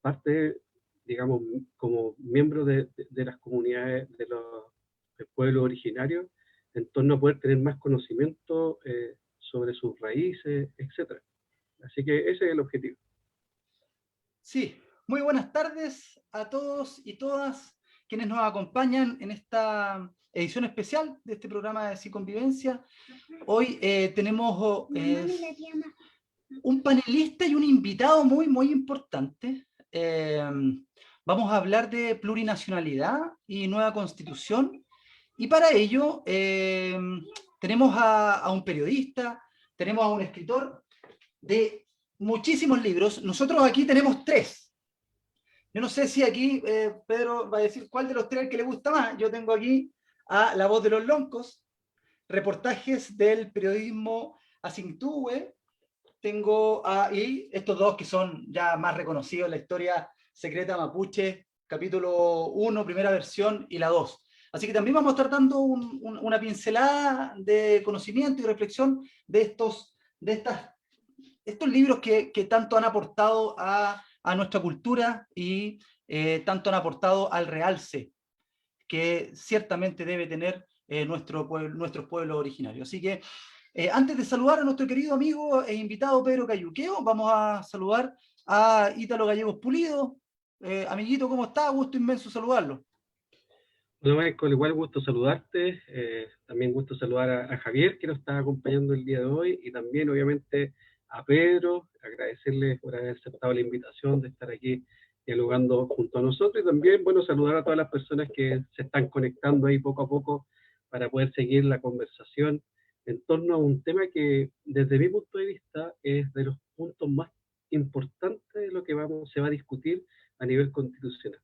parte, digamos, como miembro de las comunidades de los pueblos originarios, en torno a poder tener más conocimiento sobre sus raíces, etcétera. Así que ese es el objetivo. Sí, muy buenas tardes a todos y todas quienes nos acompañan en esta edición especial de este programa de Psiconvivencia. Hoy tenemos un panelista y un invitado muy importante. Vamos a hablar de plurinacionalidad y nueva constitución. Y para ello tenemos a un periodista, tenemos a un escritor de muchísimos libros. Nosotros aquí tenemos 3. Yo no sé si aquí Pedro va a decir cuál de los 3 que le gusta más. Yo tengo aquí a La Voz de los Loncos, reportajes del periodismo Asintúe. Tengo ahí estos 2 que son ya más reconocidos, la historia secreta mapuche, capítulo 1, primera versión, y la 2. Así que también vamos a estar dando una pincelada de conocimiento y reflexión de estos libros que tanto han aportado a nuestra cultura y tanto han aportado al realce que ciertamente debe tener nuestros pueblos originarios. Así que antes de saludar a nuestro querido amigo e invitado Pedro Cayuqueo, vamos a saludar a Ítalo Gallegos Pulido. Amiguito, ¿cómo está? Gusto inmenso saludarlo. Hola Michael, igual gusto saludarte, también gusto saludar a Javier que nos está acompañando el día de hoy y también obviamente a Pedro, agradecerle por haber aceptado la invitación de estar aquí dialogando junto a nosotros y también, bueno, saludar a todas las personas que se están conectando ahí poco a poco para poder seguir la conversación en torno a un tema que desde mi punto de vista es de los puntos más importantes de lo que se va a discutir a nivel constitucional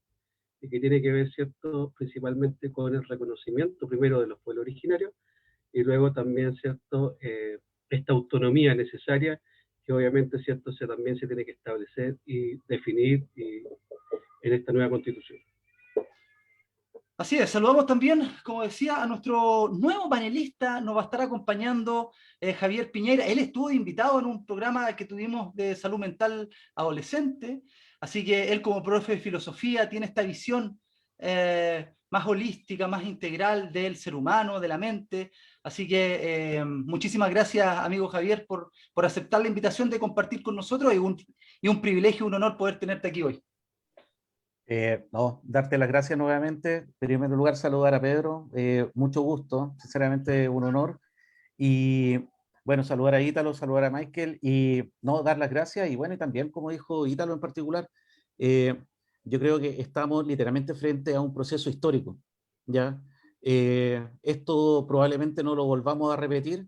y que tiene que ver, ¿cierto?, principalmente con el reconocimiento primero de los pueblos originarios y luego también, ¿cierto?, esta autonomía necesaria que obviamente, ¿cierto?, también se tiene que establecer y definir en esta nueva constitución. Así es, saludamos también, como decía, a nuestro nuevo panelista. Nos va a estar acompañando Javier Piñera. Él estuvo invitado en un programa que tuvimos de salud mental adolescente, así que él como profe de filosofía tiene esta visión más holística, más integral del ser humano, de la mente. Así que muchísimas gracias, amigo Javier, por aceptar la invitación de compartir con nosotros y un privilegio, un honor poder tenerte aquí hoy. No, darte las gracias nuevamente. En primer lugar, saludar a Pedro. Mucho gusto, sinceramente un honor. Y bueno, saludar a Ítalo, saludar a Michael y no, dar las gracias. Y bueno, y también, como dijo Ítalo en particular, yo creo que estamos literalmente frente a un proceso histórico, ¿ya? Esto probablemente no lo volvamos a repetir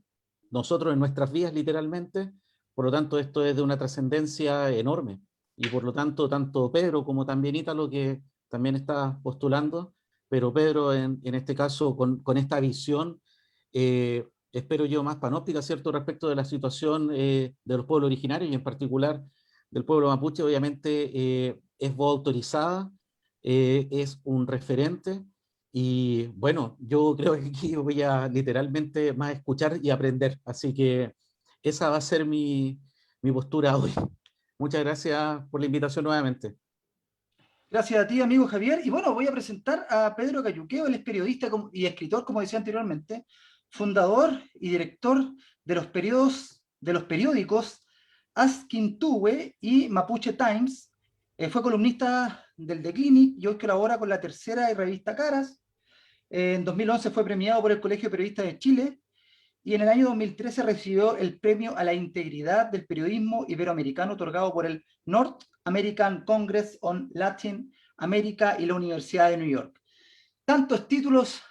nosotros en nuestras vidas, literalmente. Por lo tanto, esto es de una trascendencia enorme. Y por lo tanto, tanto Pedro como también Ítalo, que también está postulando, pero Pedro en este caso con esta visión, espero yo, más panóptica, ¿cierto?, respecto de la situación de los pueblos originarios y en particular del pueblo mapuche. Obviamente es voz autorizada, es un referente y bueno, yo creo que aquí voy a literalmente más escuchar y aprender, así que esa va a ser mi postura hoy. Muchas gracias por la invitación nuevamente. Gracias a ti, amigo Javier. Y bueno, voy a presentar a Pedro Cayuqueo. Él es periodista y escritor, como decía anteriormente, fundador y director de los periódicos Asquintuwe y Mapuche Times. Fue columnista del The Clinic y hoy colabora con La Tercera y Revista Caras. En 2011 fue premiado por el Colegio de Periodistas de Chile y en el año 2013 recibió el Premio a la Integridad del Periodismo Iberoamericano otorgado por el North American Congress on Latin America y la Universidad de New York. Tantos títulos,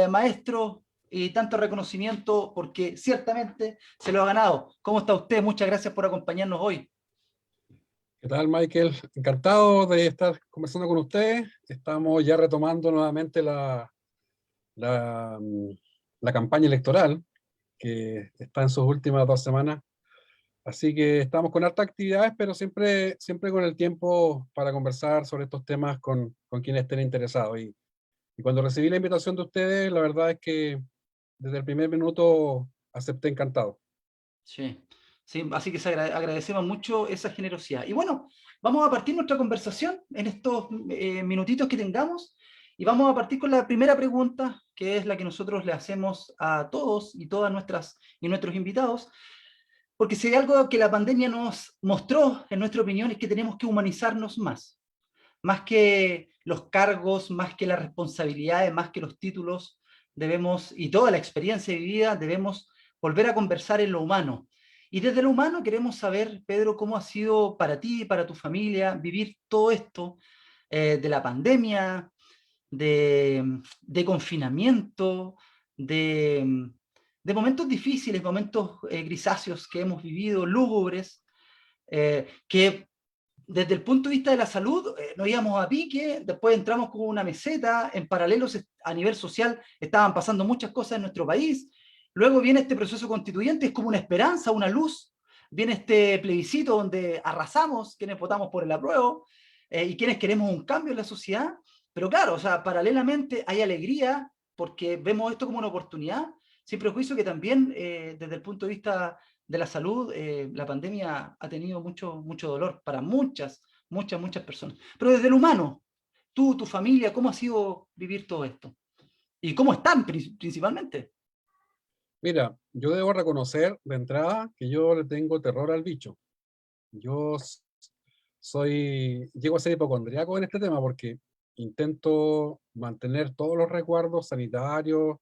maestro, y tanto reconocimiento, porque ciertamente se lo ha ganado. ¿Cómo está usted? Muchas gracias por acompañarnos hoy. ¿Qué tal, Michael? Encantado de estar conversando con ustedes. Estamos ya retomando nuevamente la campaña electoral, que está en sus últimas 2 semanas. Así que estamos con hartas actividades, pero siempre con el tiempo para conversar sobre estos temas con quienes estén interesados. Y cuando recibí la invitación de ustedes, la verdad es que desde el primer minuto acepté encantado. Sí. ¿sí? Así que agradecemos mucho esa generosidad. Y bueno, vamos a partir nuestra conversación en estos minutitos que tengamos, y vamos a partir con la primera pregunta, que es la que nosotros le hacemos a todos y todas nuestros invitados, porque si hay algo que la pandemia nos mostró, en nuestra opinión, es que tenemos que humanizarnos más que los cargos, más que las responsabilidades, más que los títulos, debemos, y toda la experiencia vivida, debemos volver a conversar en lo humano. Y desde lo humano queremos saber, Pedro, cómo ha sido para ti, para tu familia, vivir todo esto de la pandemia, de confinamiento, de momentos difíciles, momentos grisáceos que hemos vivido, lúgubres, que desde el punto de vista de la salud, nos íbamos a pique, después entramos como una meseta, en paralelo a nivel social estaban pasando muchas cosas en nuestro país, luego viene este proceso constituyente, es como una esperanza, una luz, viene este plebiscito donde arrasamos quienes votamos por el apruebo y quienes queremos un cambio en la sociedad, pero claro, o sea, paralelamente hay alegría porque vemos esto como una oportunidad, sin prejuicio que también desde el punto de vista de la salud, la pandemia ha tenido mucho dolor para muchas personas. Pero desde el humano, tú, tu familia, ¿cómo ha sido vivir todo esto? ¿Y cómo están principalmente? Mira, yo debo reconocer de entrada que yo le tengo terror al bicho. Yo llego a ser hipocondriaco en este tema porque intento mantener todos los resguardos sanitarios,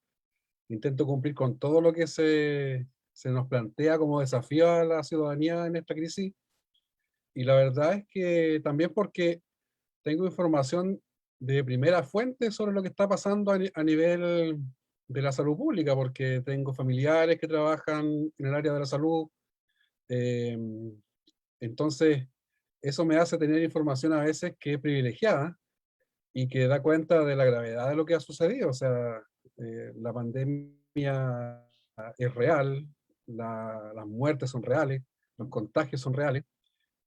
intento cumplir con todo lo que se nos plantea como desafío a la ciudadanía en esta crisis. Y la verdad es que también porque tengo información de primera fuente sobre lo que está pasando a nivel de la salud pública, porque tengo familiares que trabajan en el área de la salud. eh, entonces, eso me hace tener información a veces que es privilegiada y que da cuenta de la gravedad de lo que ha sucedido. O sea, la pandemia es real, las muertes son reales, los contagios son reales,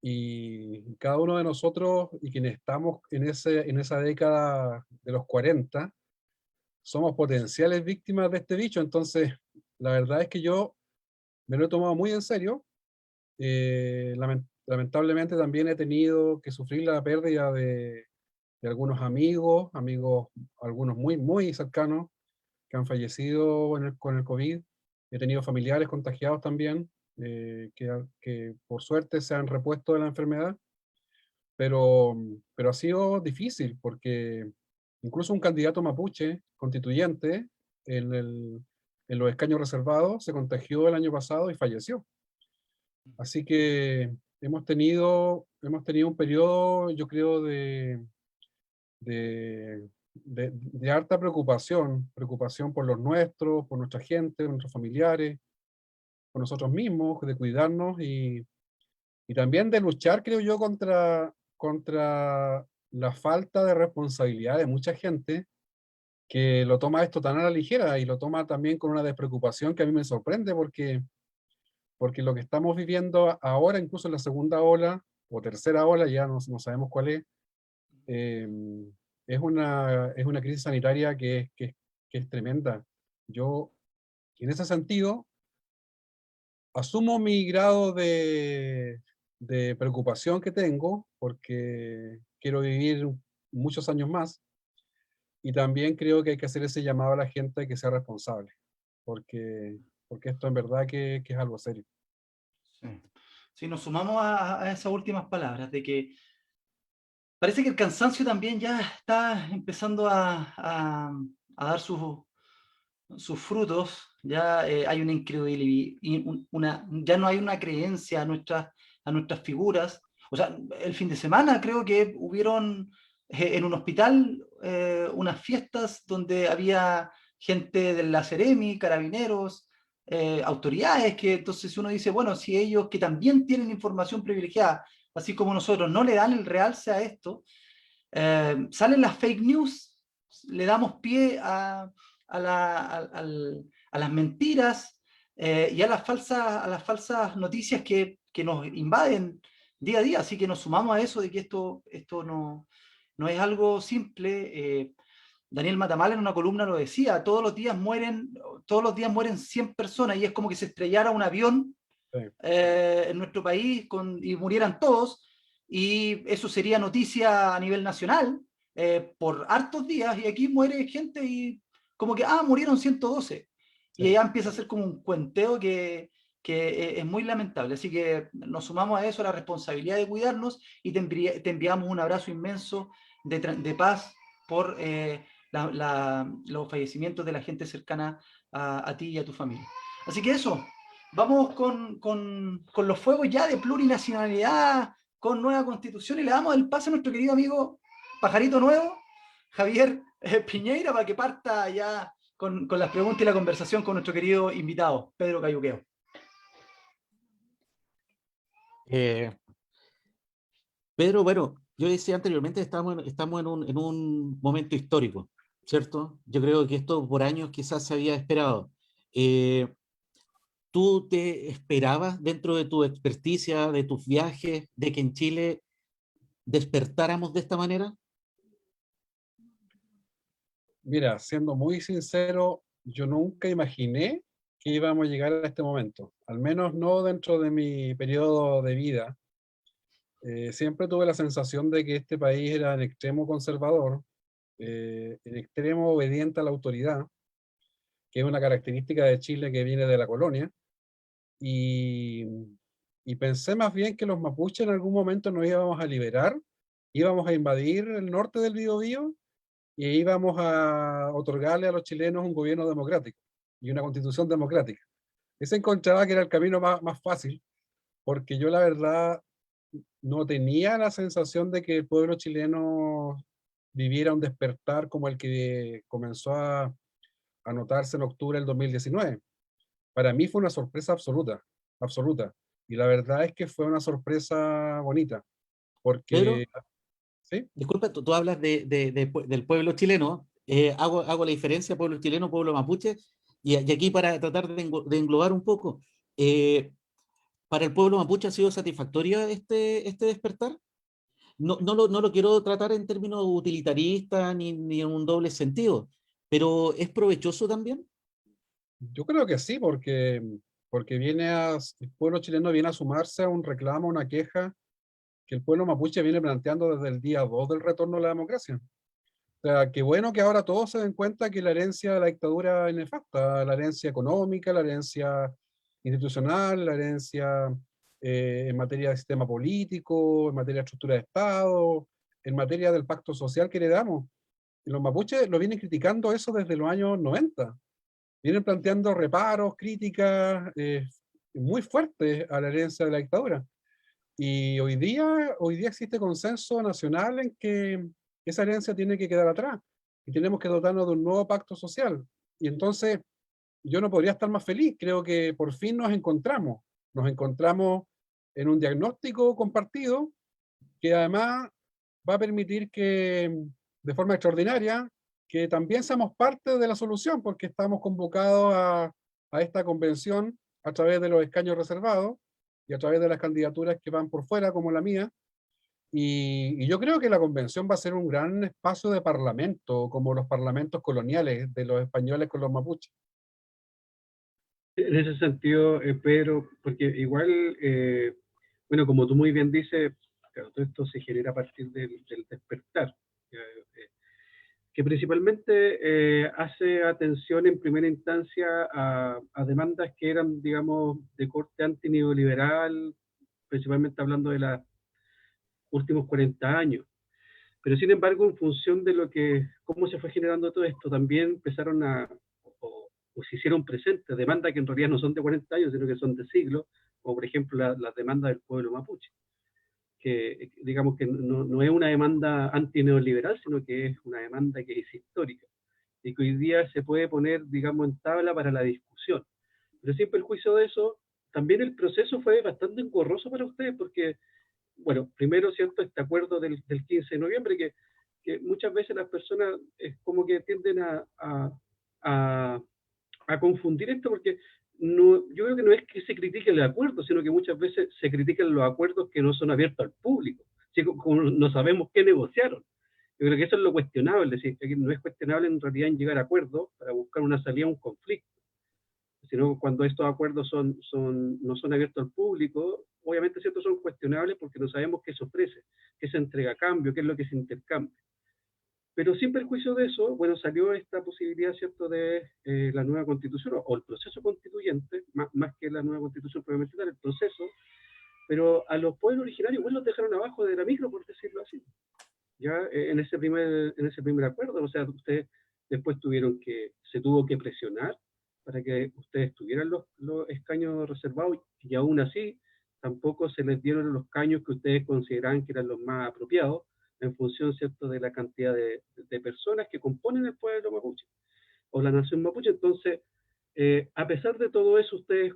y cada uno de nosotros y quienes estamos en esa década de los 40 somos potenciales víctimas de este bicho. Entonces, la verdad es que yo me lo he tomado muy en serio. Lamentablemente también he tenido que sufrir la pérdida de algunos amigos, algunos muy cercanos, que han fallecido con el COVID. He tenido familiares contagiados también, que por suerte se han repuesto de la enfermedad, pero ha sido difícil porque incluso un candidato mapuche constituyente en los escaños reservados se contagió el año pasado y falleció. Así que hemos tenido un periodo, yo creo, de harta preocupación por los nuestros, por nuestra gente, por nuestros familiares, por nosotros mismos, de cuidarnos y también de luchar, creo yo, contra la falta de responsabilidad de mucha gente que lo toma esto tan a la ligera y lo toma también con una despreocupación que a mí me sorprende porque lo que estamos viviendo ahora, incluso en la segunda ola o tercera ola, ya no sabemos cuál eh, es una crisis sanitaria que es tremenda. Yo, en ese sentido, asumo mi grado de preocupación que tengo, porque quiero vivir muchos años más, y también creo que hay que hacer ese llamado a la gente que sea responsable, porque esto en verdad que es algo serio. Sí. Sí, nos sumamos a esas últimas palabras, de que parece que el cansancio también ya está empezando a dar sus frutos, ya hay una incredulidad, ya no hay una creencia a nuestras figuras. O sea, el fin de semana creo que hubieron en un hospital unas fiestas donde había gente de la Seremi, carabineros, autoridades, que entonces uno dice, bueno, si ellos que también tienen información privilegiada, así como nosotros, no le dan el realce a esto, salen las fake news, le damos pie a las mentiras y a las falsas noticias que nos invaden día a día. Así que nos sumamos a eso de que esto no es algo simple. Daniel Matamal en una columna lo decía, todos los días mueren 100 personas y es como que se estrellara un avión Sí. en nuestro país y murieran todos, y eso sería noticia a nivel nacional por hartos días, y aquí muere gente y como que, murieron 112. Sí. Y ya empieza a ser como un cuenteo que es muy lamentable. Así que nos sumamos a eso, a la responsabilidad de cuidarnos, y te enviamos un abrazo inmenso de paz por los fallecimientos de la gente cercana a ti y a tu familia. Así que eso, vamos con los fuegos ya de plurinacionalidad, con nueva constitución, y le damos el pase a nuestro querido amigo Pajarito Nuevo, Javier Piñeira, para que parta ya con las preguntas y la conversación con nuestro querido invitado, Pedro Cayuqueo. Pedro, bueno, yo decía anteriormente, estamos en un momento histórico, ¿cierto? Yo creo que esto por años quizás se había esperado. ¿Tú te esperabas dentro de tu experticia, de tus viajes, de que en Chile despertáramos de esta manera? Mira, siendo muy sincero, yo nunca imaginé que íbamos a llegar a este momento, al menos no dentro de mi periodo de vida. Siempre tuve la sensación de que este país era en extremo conservador, en extremo obediente a la autoridad, que es una característica de Chile que viene de la colonia, y, y pensé más bien que los mapuches en algún momento nos íbamos a liberar, íbamos a invadir el norte del Biobío y íbamos a otorgarle a los chilenos un gobierno democrático y una constitución democrática. Ese encontraba que era el camino más fácil, porque yo la verdad no tenía la sensación de que el pueblo chileno viviera un despertar como el que comenzó a notarse en octubre del 2019. Para mí fue una sorpresa absoluta, absoluta. Y la verdad es que fue una sorpresa bonita, porque, Pedro, ¿sí? disculpa, tú hablas del pueblo chileno, hago la diferencia, pueblo chileno, pueblo mapuche, y aquí para tratar de englobar un poco, ¿para el pueblo mapuche ha sido satisfactorio este despertar? No lo quiero tratar en términos utilitaristas ni en un doble sentido, pero ¿es provechoso también? Yo creo que sí, porque el pueblo chileno viene a sumarse a un reclamo, una queja que el pueblo mapuche viene planteando desde el día 2 del retorno a la democracia. O sea, qué bueno que ahora todos se den cuenta que la herencia de la dictadura es nefasta, la herencia económica, la herencia institucional, la herencia en materia de sistema político, en materia de estructura de Estado, en materia del pacto social que heredamos. Y los mapuches lo vienen criticando eso desde los años 90. Vienen planteando reparos, críticas muy fuertes a la herencia de la dictadura. Y hoy día existe consenso nacional en que esa herencia tiene que quedar atrás y tenemos que dotarnos de un nuevo pacto social. Y entonces yo no podría estar más feliz. Creo que por fin nos encontramos en un diagnóstico compartido que además va a permitir que, de forma extraordinaria, que también seamos parte de la solución, porque estamos convocados a esta convención a través de los escaños reservados y a través de las candidaturas que van por fuera, como la mía. Y yo creo que la convención va a ser un gran espacio de parlamento, como los parlamentos coloniales de los españoles con los mapuches. En ese sentido, Pedro, porque igual, bueno, como tú muy bien dices, claro, todo esto se genera a partir del despertar, que principalmente hace atención en primera instancia a demandas que eran, digamos, de corte antineoliberal, principalmente hablando de los últimos 40 años. Pero sin embargo, en función de cómo se fue generando todo esto, también empezaron o se hicieron presentes demandas que en realidad no son de 40 años, sino que son de siglos, como por ejemplo las demandas del pueblo mapuche, que digamos que no es una demanda antineoliberal, sino que es una demanda que es histórica y que hoy día se puede poner, digamos, en tabla para la discusión. Pero sin perjuicio de eso, también el proceso fue bastante engorroso para ustedes, porque bueno, primero, ¿cierto? Este acuerdo del 15 de noviembre, que muchas veces las personas es como que tienden a confundir esto, porque yo creo que no es que se critique el acuerdo, sino que muchas veces se critican los acuerdos que no son abiertos al público, así como no sabemos qué negociaron. Yo creo que eso es lo cuestionable, es decir, que no es cuestionable en realidad en llegar a acuerdos para buscar una salida a un conflicto. sino cuando estos acuerdos no son abiertos al público, obviamente, ¿cierto?, son cuestionables porque no sabemos qué se ofrece, qué se entrega a cambio, qué es lo que se intercambia. Pero sin perjuicio de eso, bueno, salió esta posibilidad, ¿cierto?, de la nueva constitución o el proceso constituyente, más que la nueva constitución propiamente tal, el proceso, pero a los pueblos originarios igual los dejaron abajo de la micro, por decirlo así, ya en ese primer acuerdo. O sea, ustedes después se tuvo que presionar para que ustedes tuvieran los escaños reservados, y aún así tampoco se les dieron los escaños que ustedes consideraban que eran los más apropiados, en función, ¿cierto?, de la cantidad de personas que componen el pueblo mapuche o la nación mapuche. Entonces, a pesar de todo eso, ustedes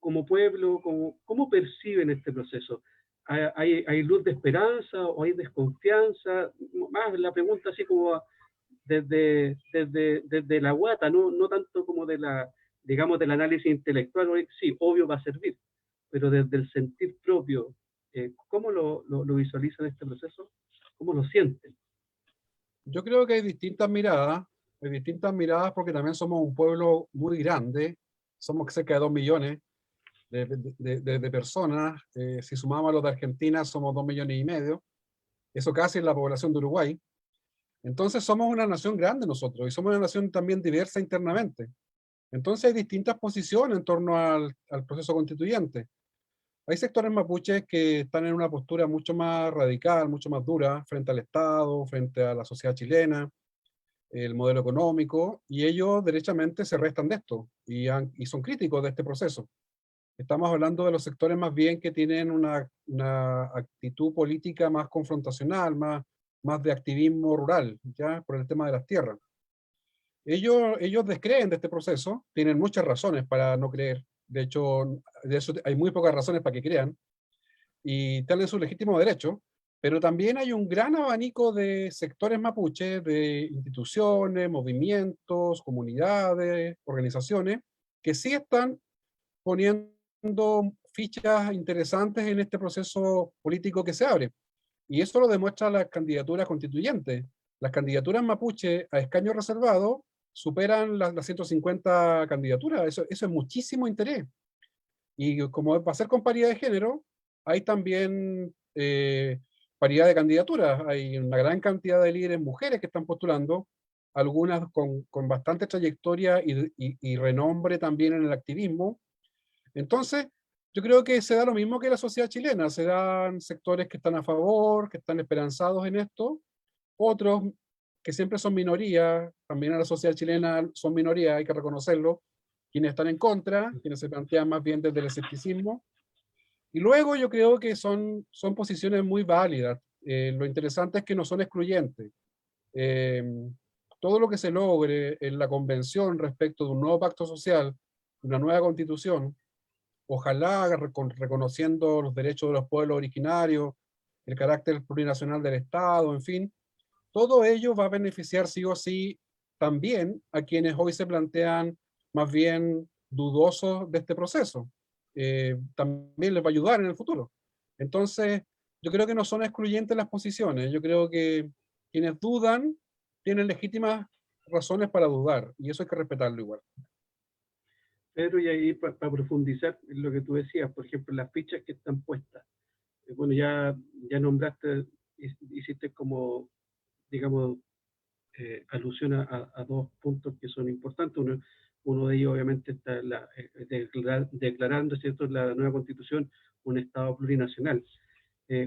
como pueblo, ¿cómo perciben este proceso? ¿Hay luz de esperanza o hay desconfianza? Más la pregunta así como desde la guata, no tanto como digamos, del análisis intelectual. Sí, obvio va a servir, pero desde el sentir propio, ¿cómo lo visualizan este proceso? ¿Cómo lo sienten? Yo creo que hay distintas miradas porque también somos un pueblo muy grande, somos cerca de 2 millones de personas. Si sumamos a los de Argentina somos 2,5 millones, eso casi es la población de Uruguay. Entonces somos una nación grande nosotros, y somos una nación también diversa internamente. Entonces hay distintas posiciones en torno al proceso constituyente. Hay sectores mapuches que están en una postura mucho más radical, mucho más dura, frente al Estado, frente a la sociedad chilena, el modelo económico, y ellos derechamente se restan de esto, y son críticos de este proceso. Estamos hablando de los sectores más bien que tienen una actitud política más confrontacional, más de activismo rural, ya por el tema de las tierras. Ellos descreen de este proceso, tienen muchas razones para no creer. De hecho, hay muy pocas razones para que crean, y tal es su legítimo derecho, pero también hay un gran abanico de sectores mapuches, de instituciones, movimientos, comunidades, organizaciones, que sí están poniendo fichas interesantes en este proceso político que se abre. Y eso lo demuestra las candidaturas constituyentes. Las candidaturas mapuche a escaño reservado superan las 150 candidaturas. Eso es muchísimo interés. Y como va a ser con paridad de género, hay también paridad de candidaturas. Hay una gran cantidad de líderes mujeres que están postulando, algunas con bastante trayectoria y renombre también en el activismo. Entonces, yo creo que se da lo mismo que la sociedad chilena. Se dan sectores que están a favor, que están esperanzados en esto, otros que siempre son minoría, también en la sociedad chilena son minoría, hay que reconocerlo, quienes están en contra, quienes se plantean más bien desde el escepticismo. Y luego yo creo que son posiciones muy válidas. Lo interesante es que no son excluyentes. Eh, Todo lo que se logre en la convención respecto de un nuevo pacto social, una nueva constitución, ojalá reconociendo los derechos de los pueblos originarios, el carácter plurinacional del Estado, en fin, todo ello va a beneficiar sí o sí también a quienes hoy se plantean más bien dudosos de este proceso. También les va a ayudar en el futuro. Entonces, yo creo que no son excluyentes las posiciones. Yo creo que quienes dudan tienen legítimas razones para dudar, y eso hay que respetarlo igual. Pedro, y ahí para profundizar en lo que tú decías, por ejemplo, las fichas que están puestas. Bueno, ya nombraste, hiciste como, digamos, alusión a dos puntos que son importantes. Uno de ellos, obviamente, está declarando, ¿cierto?, la nueva constitución un Estado plurinacional.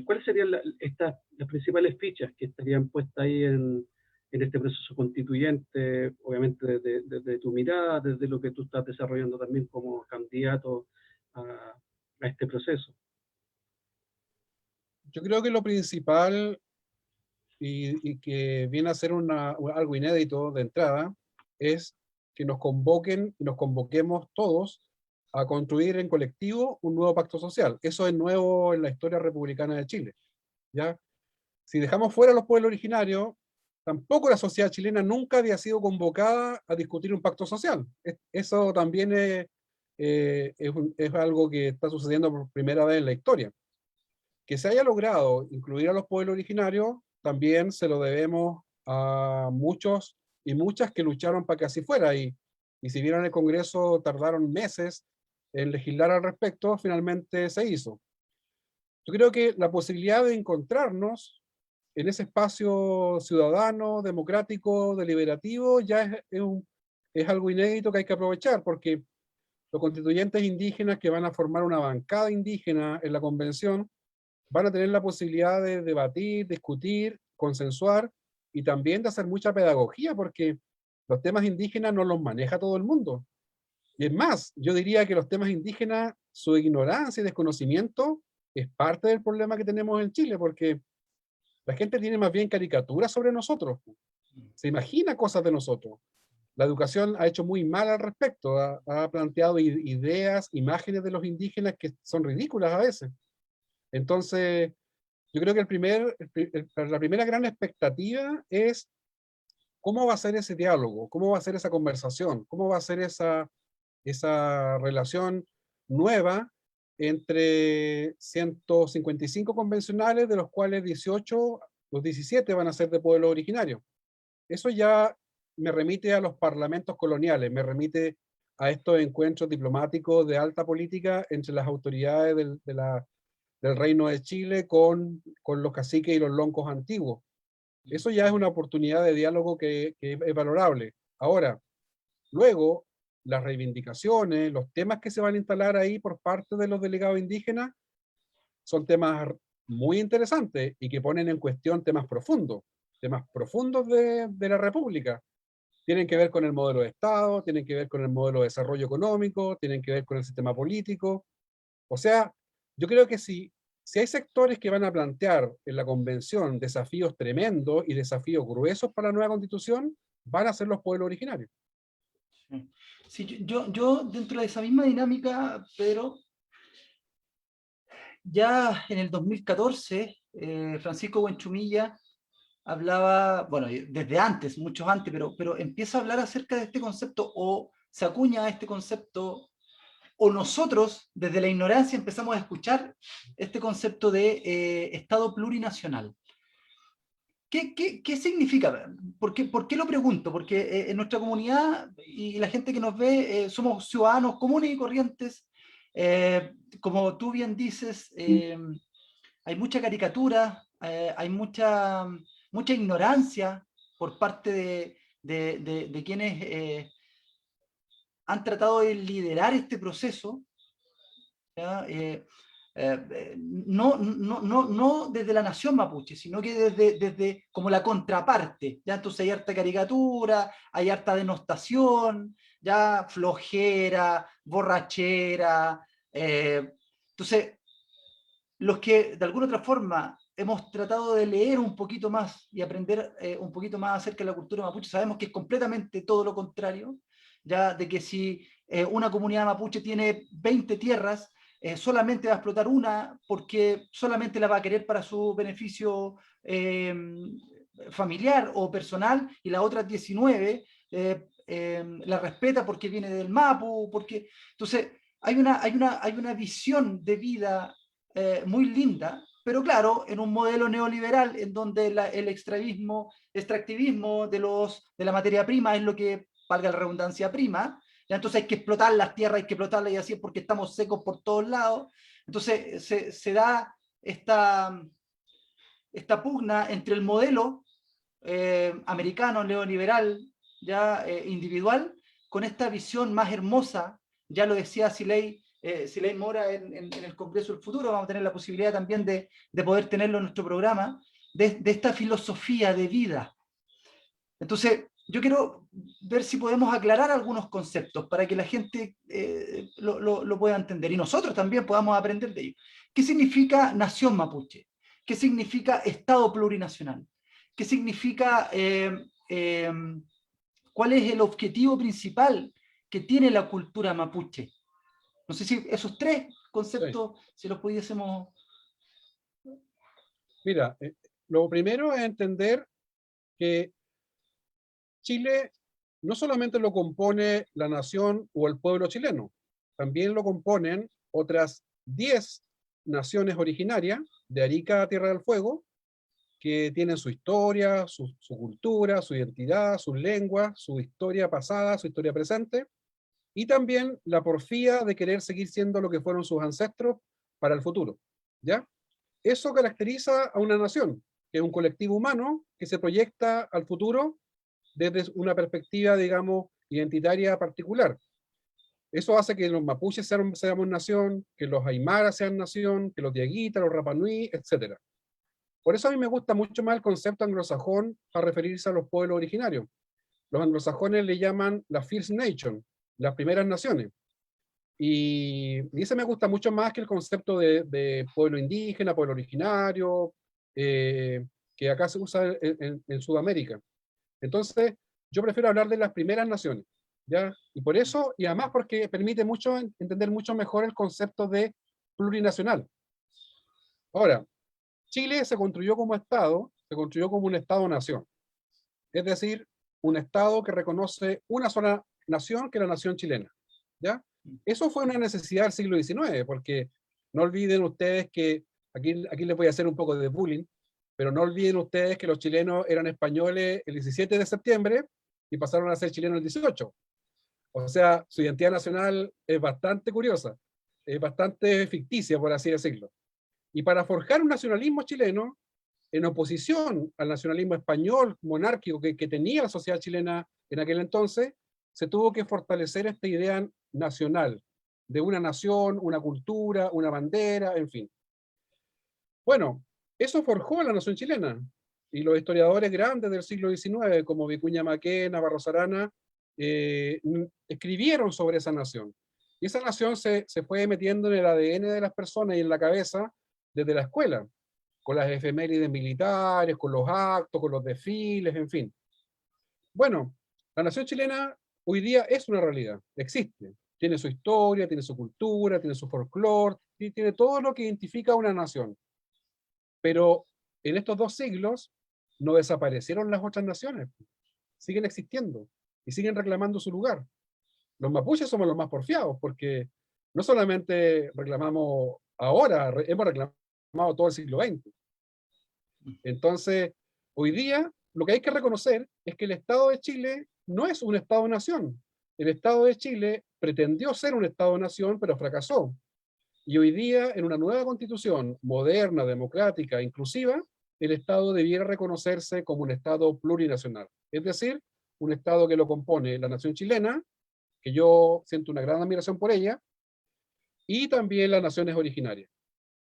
¿Cuáles serían las principales fichas que estarían puestas ahí en este proceso constituyente, obviamente desde tu mirada, desde lo que tú estás desarrollando también como candidato a este proceso? Yo creo que lo principal, y que viene a ser algo inédito de entrada, es que nos convoquen y nos convoquemos todos a construir en colectivo un nuevo pacto social. Eso es nuevo en la historia republicana de Chile, ¿ya? Si dejamos fuera a los pueblos originarios, tampoco la sociedad chilena nunca había sido convocada a discutir un pacto social. Eso también es algo que está sucediendo por primera vez en la historia. Que se haya logrado incluir a los pueblos originarios, también se lo debemos a muchos y muchas que lucharon para que así fuera. Y y si bien en el Congreso tardaron meses en legislar al respecto, finalmente se hizo. Yo creo que la posibilidad de encontrarnos en ese espacio ciudadano, democrático, deliberativo, ya es algo inédito que hay que aprovechar, porque los constituyentes indígenas que van a formar una bancada indígena en la convención van a tener la posibilidad de debatir, discutir, consensuar y también de hacer mucha pedagogía, porque los temas indígenas no los maneja todo el mundo. Y es más, yo diría que los temas indígenas, su ignorancia y desconocimiento es parte del problema que tenemos en Chile, porque la gente tiene más bien caricaturas sobre nosotros, se imagina cosas de nosotros. La educación ha hecho muy mal al respecto, ha planteado ideas, imágenes de los indígenas que son ridículas a veces. Entonces, yo creo que la primera gran expectativa es cómo va a ser ese diálogo, cómo va a ser esa conversación, cómo va a ser esa relación nueva entre 155 convencionales, de los cuales 18, los 17 van a ser de pueblo originario. Eso ya me remite a los parlamentos coloniales, me remite a estos encuentros diplomáticos de alta política entre las autoridades del Reino de Chile con los caciques y los loncos antiguos. Eso ya es una oportunidad de diálogo que es valorable. Ahora, luego, las reivindicaciones, los temas que se van a instalar ahí por parte de los delegados indígenas son temas muy interesantes y que ponen en cuestión temas profundos de la República. Tienen que ver con el modelo de Estado, tienen que ver con el modelo de desarrollo económico, tienen que ver con el sistema político. O sea, yo creo que si hay sectores que van a plantear en la convención desafíos tremendos y desafíos gruesos para la nueva constitución, van a ser los pueblos originarios. Sí, yo dentro de esa misma dinámica, Pedro, ya en el 2014, Francisco Buenchumilla hablaba, bueno, desde antes, muchos antes, pero empieza a hablar acerca de este concepto, o se acuña este concepto, o nosotros desde la ignorancia empezamos a escuchar este concepto de Estado plurinacional. ¿Qué significa? ¿Por qué lo pregunto? Porque en nuestra comunidad y la gente que nos ve somos ciudadanos comunes y corrientes. Como tú bien dices, hay mucha caricatura, hay mucha ignorancia por parte de quienes han tratado de liderar este proceso, ¿ya? No desde la nación mapuche, sino que desde como la contraparte, ¿ya? Entonces hay harta caricatura, hay harta denostación, ya flojera, borrachera. Entonces, los que de alguna otra forma hemos tratado de leer un poquito más y aprender un poquito más acerca de la cultura mapuche, sabemos que es completamente todo lo contrario, ya de que si una comunidad mapuche tiene 20 tierras, solamente va a explotar una porque solamente la va a querer para su beneficio familiar o personal, y las otras 19 la respeta porque viene del Mapu, porque... Entonces, hay una visión de vida muy linda, pero claro, en un modelo neoliberal en donde el extractivismo de la materia prima es lo que, valga la redundancia, prima. ¿Ya? Entonces hay que explotar las tierras, hay que explotarlas, y así es porque estamos secos por todos lados. Entonces se da esta pugna entre el modelo americano, neoliberal, ya individual, con esta visión más hermosa. Ya lo decía Siley Mora en el Congreso del Futuro, vamos a tener la posibilidad también de poder tenerlo en nuestro programa, de esta filosofía de vida. Entonces, yo quiero ver si podemos aclarar algunos conceptos para que la gente lo pueda entender y nosotros también podamos aprender de ello. ¿Qué significa nación mapuche? ¿Qué significa Estado plurinacional? ¿Qué significa, cuál es el objetivo principal que tiene la cultura mapuche? No sé si esos tres conceptos, sí, si los pudiésemos... Mira, lo primero es entender que Chile no solamente lo compone la nación o el pueblo chileno, también lo componen otras 10 naciones originarias, de Arica a Tierra del Fuego, que tienen su historia, su cultura, su identidad, sus lenguas, su historia pasada, su historia presente, y también la porfía de querer seguir siendo lo que fueron sus ancestros para el futuro, ¿ya? Eso caracteriza a una nación, que es un colectivo humano que se proyecta al futuro desde una perspectiva, digamos, identitaria particular. Eso hace que los mapuches seamos nación, que los aymaras sean nación, que los diaguitas, los rapanui, etc. Por eso a mí me gusta mucho más el concepto anglosajón para referirse a los pueblos originarios. Los anglosajones le llaman la First Nation, las primeras naciones. Y ese me gusta mucho más que el concepto de pueblo indígena, pueblo originario, que acá se usa en Sudamérica. Entonces, yo prefiero hablar de las primeras naciones, ¿ya? Y por eso, y además porque permite mucho entender mucho mejor el concepto de plurinacional. Ahora, Chile se construyó como Estado, se construyó como un Estado-nación. Es decir, un Estado que reconoce una sola nación, que es la nación chilena, ¿ya? Eso fue una necesidad del siglo XIX, porque no olviden ustedes que, aquí les voy a hacer un poco de bullying, pero no olviden ustedes que los chilenos eran españoles el 17 de septiembre y pasaron a ser chilenos el 18. O sea, su identidad nacional es bastante curiosa, es bastante ficticia, por así decirlo. Y para forjar un nacionalismo chileno, en oposición al nacionalismo español monárquico que tenía la sociedad chilena en aquel entonces, se tuvo que fortalecer esta idea nacional, de una nación, una cultura, una bandera, en fin. Bueno, eso forjó a la nación chilena, y los historiadores grandes del siglo XIX, como Vicuña Maquena, Barros Arana, escribieron sobre esa nación. Y esa nación se fue metiendo en el ADN de las personas y en la cabeza desde la escuela, con las efemérides militares, con los actos, con los desfiles, en fin. Bueno, la nación chilena hoy día es una realidad, existe. Tiene su historia, tiene su cultura, tiene su folclore, tiene todo lo que identifica a una nación. Pero en estos 2 siglos no desaparecieron las otras naciones, siguen existiendo y siguen reclamando su lugar. Los mapuches somos los más porfiados, porque no solamente reclamamos ahora, hemos reclamado todo el siglo XX. Entonces, hoy día, lo que hay que reconocer es que el Estado de Chile no es un Estado-nación. El Estado de Chile pretendió ser un Estado-nación, pero fracasó. Y hoy día, en una nueva constitución moderna, democrática, inclusiva, el Estado debiera reconocerse como un Estado plurinacional. Es decir, un Estado que lo compone la nación chilena, que yo siento una gran admiración por ella, y también las naciones originarias.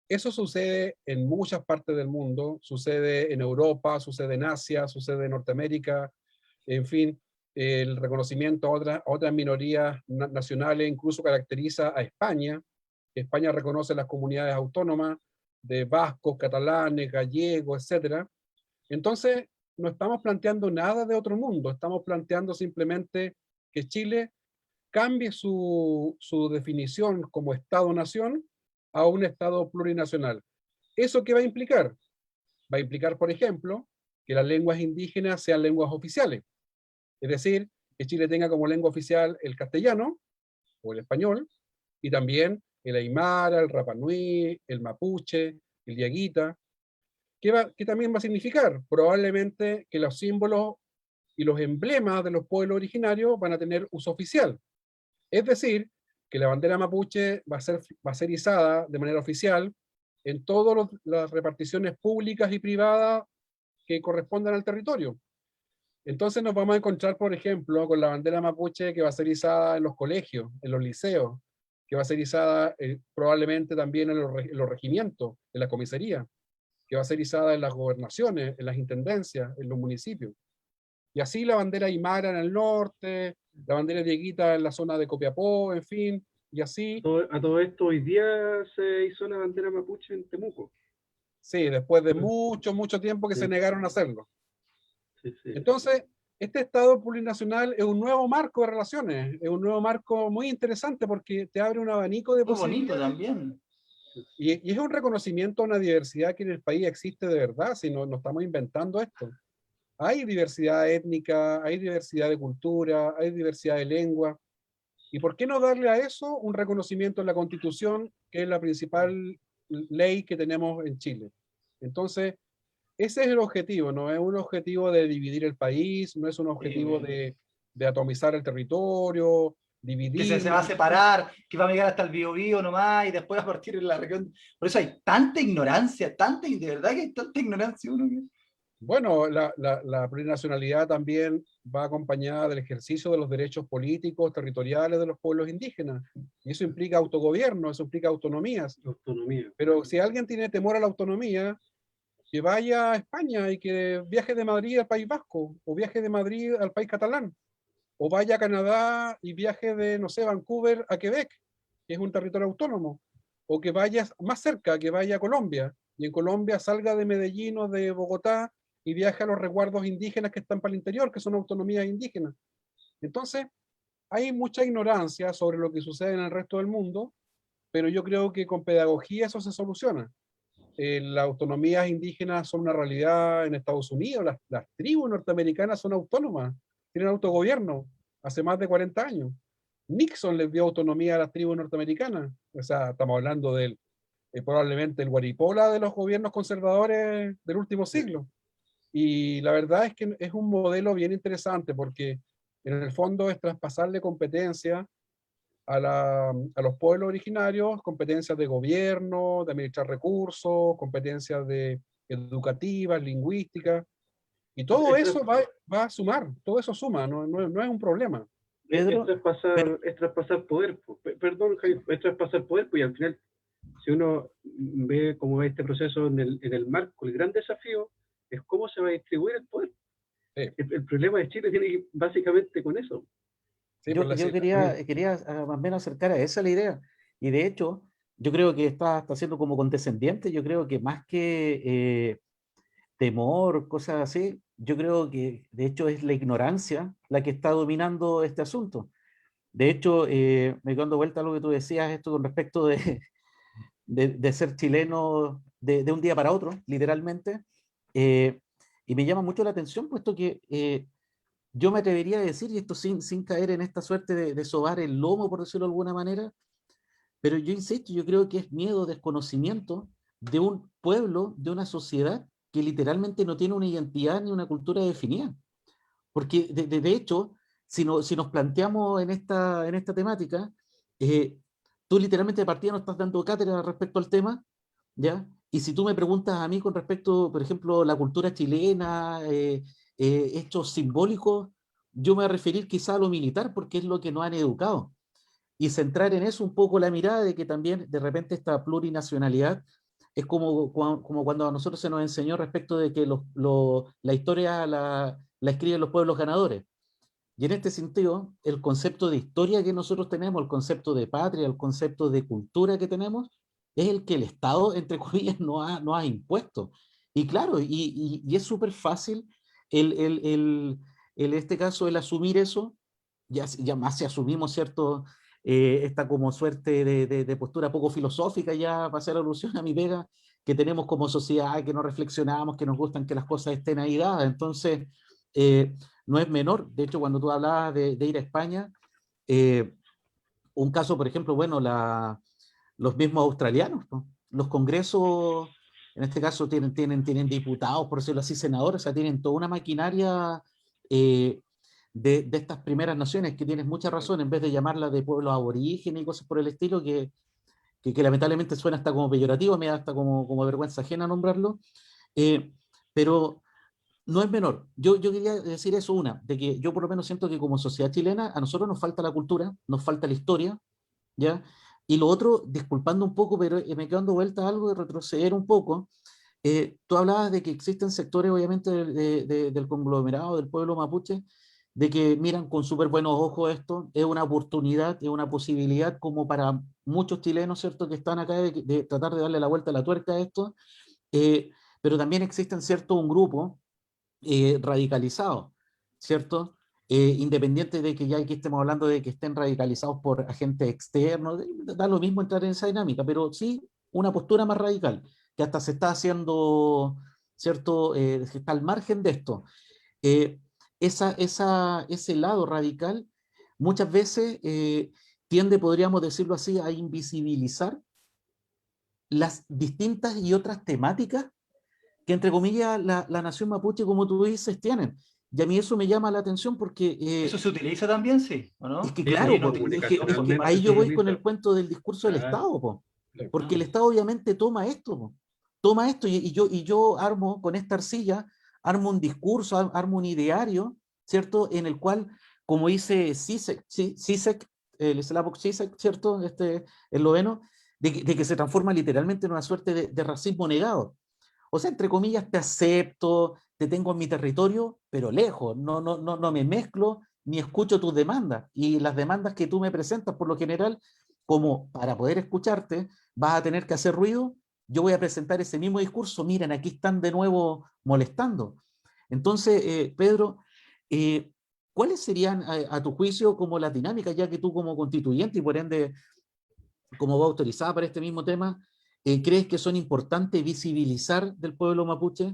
Eso sucede en muchas partes del mundo, sucede en Europa, sucede en Asia, sucede en Norteamérica, en fin, el reconocimiento a otras minorías nacionales incluso caracteriza a España. España reconoce las comunidades autónomas de vascos, catalanes, gallegos, etc. Entonces, no estamos planteando nada de otro mundo, estamos planteando simplemente que Chile cambie su definición como Estado-nación a un Estado plurinacional. ¿Eso qué va a implicar? Va a implicar, por ejemplo, que las lenguas indígenas sean lenguas oficiales. Es decir, que Chile tenga como lengua oficial el castellano o el español, y también el aymara, el rapanui, el mapuche, el diaguita. ¿Qué también va a significar? Probablemente que los símbolos y los emblemas de los pueblos originarios van a tener uso oficial. Es decir, que la bandera mapuche va a ser izada de manera oficial en todas las reparticiones públicas y privadas que correspondan al territorio. Entonces nos vamos a encontrar, por ejemplo, con la bandera mapuche que va a ser izada en los colegios, en los liceos, que va a ser izada probablemente también en los regimientos, en la comisaría, que va a ser izada en las gobernaciones, en las intendencias, en los municipios. Y así la bandera aymara en el norte, la bandera dieguita en la zona de Copiapó, en fin, y así. A todo esto, hoy día se hizo la bandera mapuche en Temuco. Sí, después de mucho tiempo que Sí. se negaron a hacerlo. Sí, sí. Entonces, este Estado plurinacional es un nuevo marco de relaciones, es un nuevo marco muy interesante porque te abre un abanico de Muy bonito posibilidades. también. Y es un reconocimiento a una diversidad que en el país existe de verdad, si no estamos inventando esto. Hay diversidad étnica, hay diversidad de cultura, hay diversidad de lengua. ¿Y por qué no darle a eso un reconocimiento en la Constitución, que es la principal ley que tenemos en Chile? Entonces, ese es el objetivo, no es un objetivo de dividir el país, no es un objetivo de atomizar el territorio, Que se dividir. va a separar, que va a llegar hasta el Biobío nomás y después a partir de la región. Por eso hay tanta ignorancia, de verdad que hay tanta ignorancia. Bueno, la plurinacionalidad también va acompañada del ejercicio de los derechos políticos, territoriales de los pueblos indígenas. Y eso implica autogobierno, eso implica autonomías. Autonomía. Pero si alguien tiene temor a la autonomía, que vaya a España y que viaje de Madrid al País Vasco, o viaje de Madrid al país catalán, o vaya a Canadá y viaje de, no sé, Vancouver a Quebec, que es un territorio autónomo, o que vaya más cerca, que vaya a Colombia, y en Colombia salga de Medellín o de Bogotá y viaje a los resguardos indígenas que están para el interior, que son autonomías indígenas. Entonces, hay mucha ignorancia sobre lo que sucede en el resto del mundo, pero yo creo que con pedagogía eso se soluciona. Las autonomías indígenas son una realidad en Estados Unidos, las tribus norteamericanas son autónomas, tienen autogobierno hace más de 40 años. Nixon les dio autonomía a las tribus norteamericanas, o sea, estamos hablando del probablemente el guaripola de los gobiernos conservadores del último siglo. Y la verdad es que es un modelo bien interesante porque en el fondo es traspasarle competencia a los pueblos originarios, competencias de gobierno, de administrar recursos, competencias educativas, lingüísticas, y todo eso va a sumar, todo eso suma, no es un problema. Pedro, Es traspasar poder, perdón, Javier, es traspasar poder, pues y al final, si uno ve cómo es este proceso en el marco, el gran desafío es cómo se va a distribuir el poder. Sí. El problema de Chile tiene que ir básicamente con eso. Sí, yo quería más o menos acercar a esa la idea. Y de hecho, yo creo que está siendo como condescendiente. Yo creo que más que temor, cosas así, yo creo que de hecho es la ignorancia la que está dominando este asunto. De hecho, me dando vuelta a lo que tú decías, esto con respecto de ser chileno de un día para otro, literalmente. Y me llama mucho la atención, puesto que yo me atrevería a decir, y esto sin caer en esta suerte de sobar el lomo, por decirlo de alguna manera, pero yo insisto, yo creo que es miedo, desconocimiento de un pueblo, de una sociedad que literalmente no tiene una identidad ni una cultura definida. Porque de hecho, si nos planteamos en esta temática, eh, tú literalmente de partida no estás dando cátedra respecto al tema, ¿ya? Y si tú me preguntas a mí con respecto, por ejemplo, la cultura chilena, hechos simbólicos, yo me voy a referir quizá a lo militar porque es lo que nos han educado. Y centrar en eso un poco la mirada de que también de repente esta plurinacionalidad es como cuando a nosotros se nos enseñó respecto de que la historia la escriben los pueblos ganadores. Y en este sentido, el concepto de historia que nosotros tenemos, el concepto de patria, el concepto de cultura que tenemos, es el que el Estado, entre comillas, no ha impuesto. Y claro, y es súper fácil en este caso el asumir eso, ya más si asumimos, ¿cierto? Esta como suerte de postura poco filosófica, ya para hacer alusión a mi pega, que tenemos como sociedad, que no reflexionamos, que nos gustan que las cosas estén ahí dadas. Entonces, no es menor. De hecho, cuando tú hablabas de ir a España, un caso, por ejemplo, bueno, los mismos australianos, ¿no? Los congresos, en este caso, tienen diputados, por decirlo así, senadores, o sea, tienen toda una maquinaria de estas primeras naciones, que tienes mucha razón, en vez de llamarla de pueblos aborígenes y cosas por el estilo, que lamentablemente suena hasta como peyorativo, me da hasta como vergüenza ajena nombrarlo, pero no es menor. Yo quería decir eso, de que yo por lo menos siento que como sociedad chilena a nosotros nos falta la cultura, nos falta la historia, ¿ya? Y lo otro, disculpando un poco, pero me quedo dando vuelta a algo de retroceder un poco. Tú hablabas de que existen sectores, obviamente, del conglomerado del pueblo mapuche, de que miran con súper buenos ojos esto, es una oportunidad, es una posibilidad como para muchos chilenos, ¿cierto?, que están acá de tratar de darle la vuelta a la tuerca a esto, pero también existen, ¿cierto?, un grupo radicalizados, ¿cierto? Independiente de que ya aquí estemos hablando de que estén radicalizados por agentes externos, da lo mismo entrar en esa dinámica, pero sí una postura más radical, que hasta se está haciendo, ¿cierto? Está al margen de esto. Eh, ese lado radical muchas veces tiende, podríamos decirlo así, a invisibilizar las distintas y otras temáticas que entre comillas la nación mapuche, como tú dices, tienen. Y a mí eso me llama la atención porque ¿Eso se utiliza también, sí, o es no? que Sí, claro, pues, No, es que comunicacionalmente ahí se yo voy con utiliza. el cuento del discurso del Claro, Estado, po. Sí. Porque el Estado obviamente toma esto, po. Toma esto y yo armo con esta arcilla, armo un discurso, armo un ideario, ¿cierto? En el cual, como dice Zizek, el Slavoj Zizek, ¿cierto? Este esloveno, de que se transforma literalmente en una suerte de racismo negado. O sea, entre comillas, te acepto, te tengo en mi territorio, pero lejos, no me mezclo ni escucho tus demandas. Y las demandas que tú me presentas, por lo general, como para poder escucharte, vas a tener que hacer ruido, yo voy a presentar ese mismo discurso, miren, aquí están de nuevo molestando. Entonces, Pedro, eh, ¿cuáles serían a tu juicio como las dinámicas, ya que tú como constituyente y por ende como va autorizada para este mismo tema, crees que son importantes visibilizar del pueblo mapuche?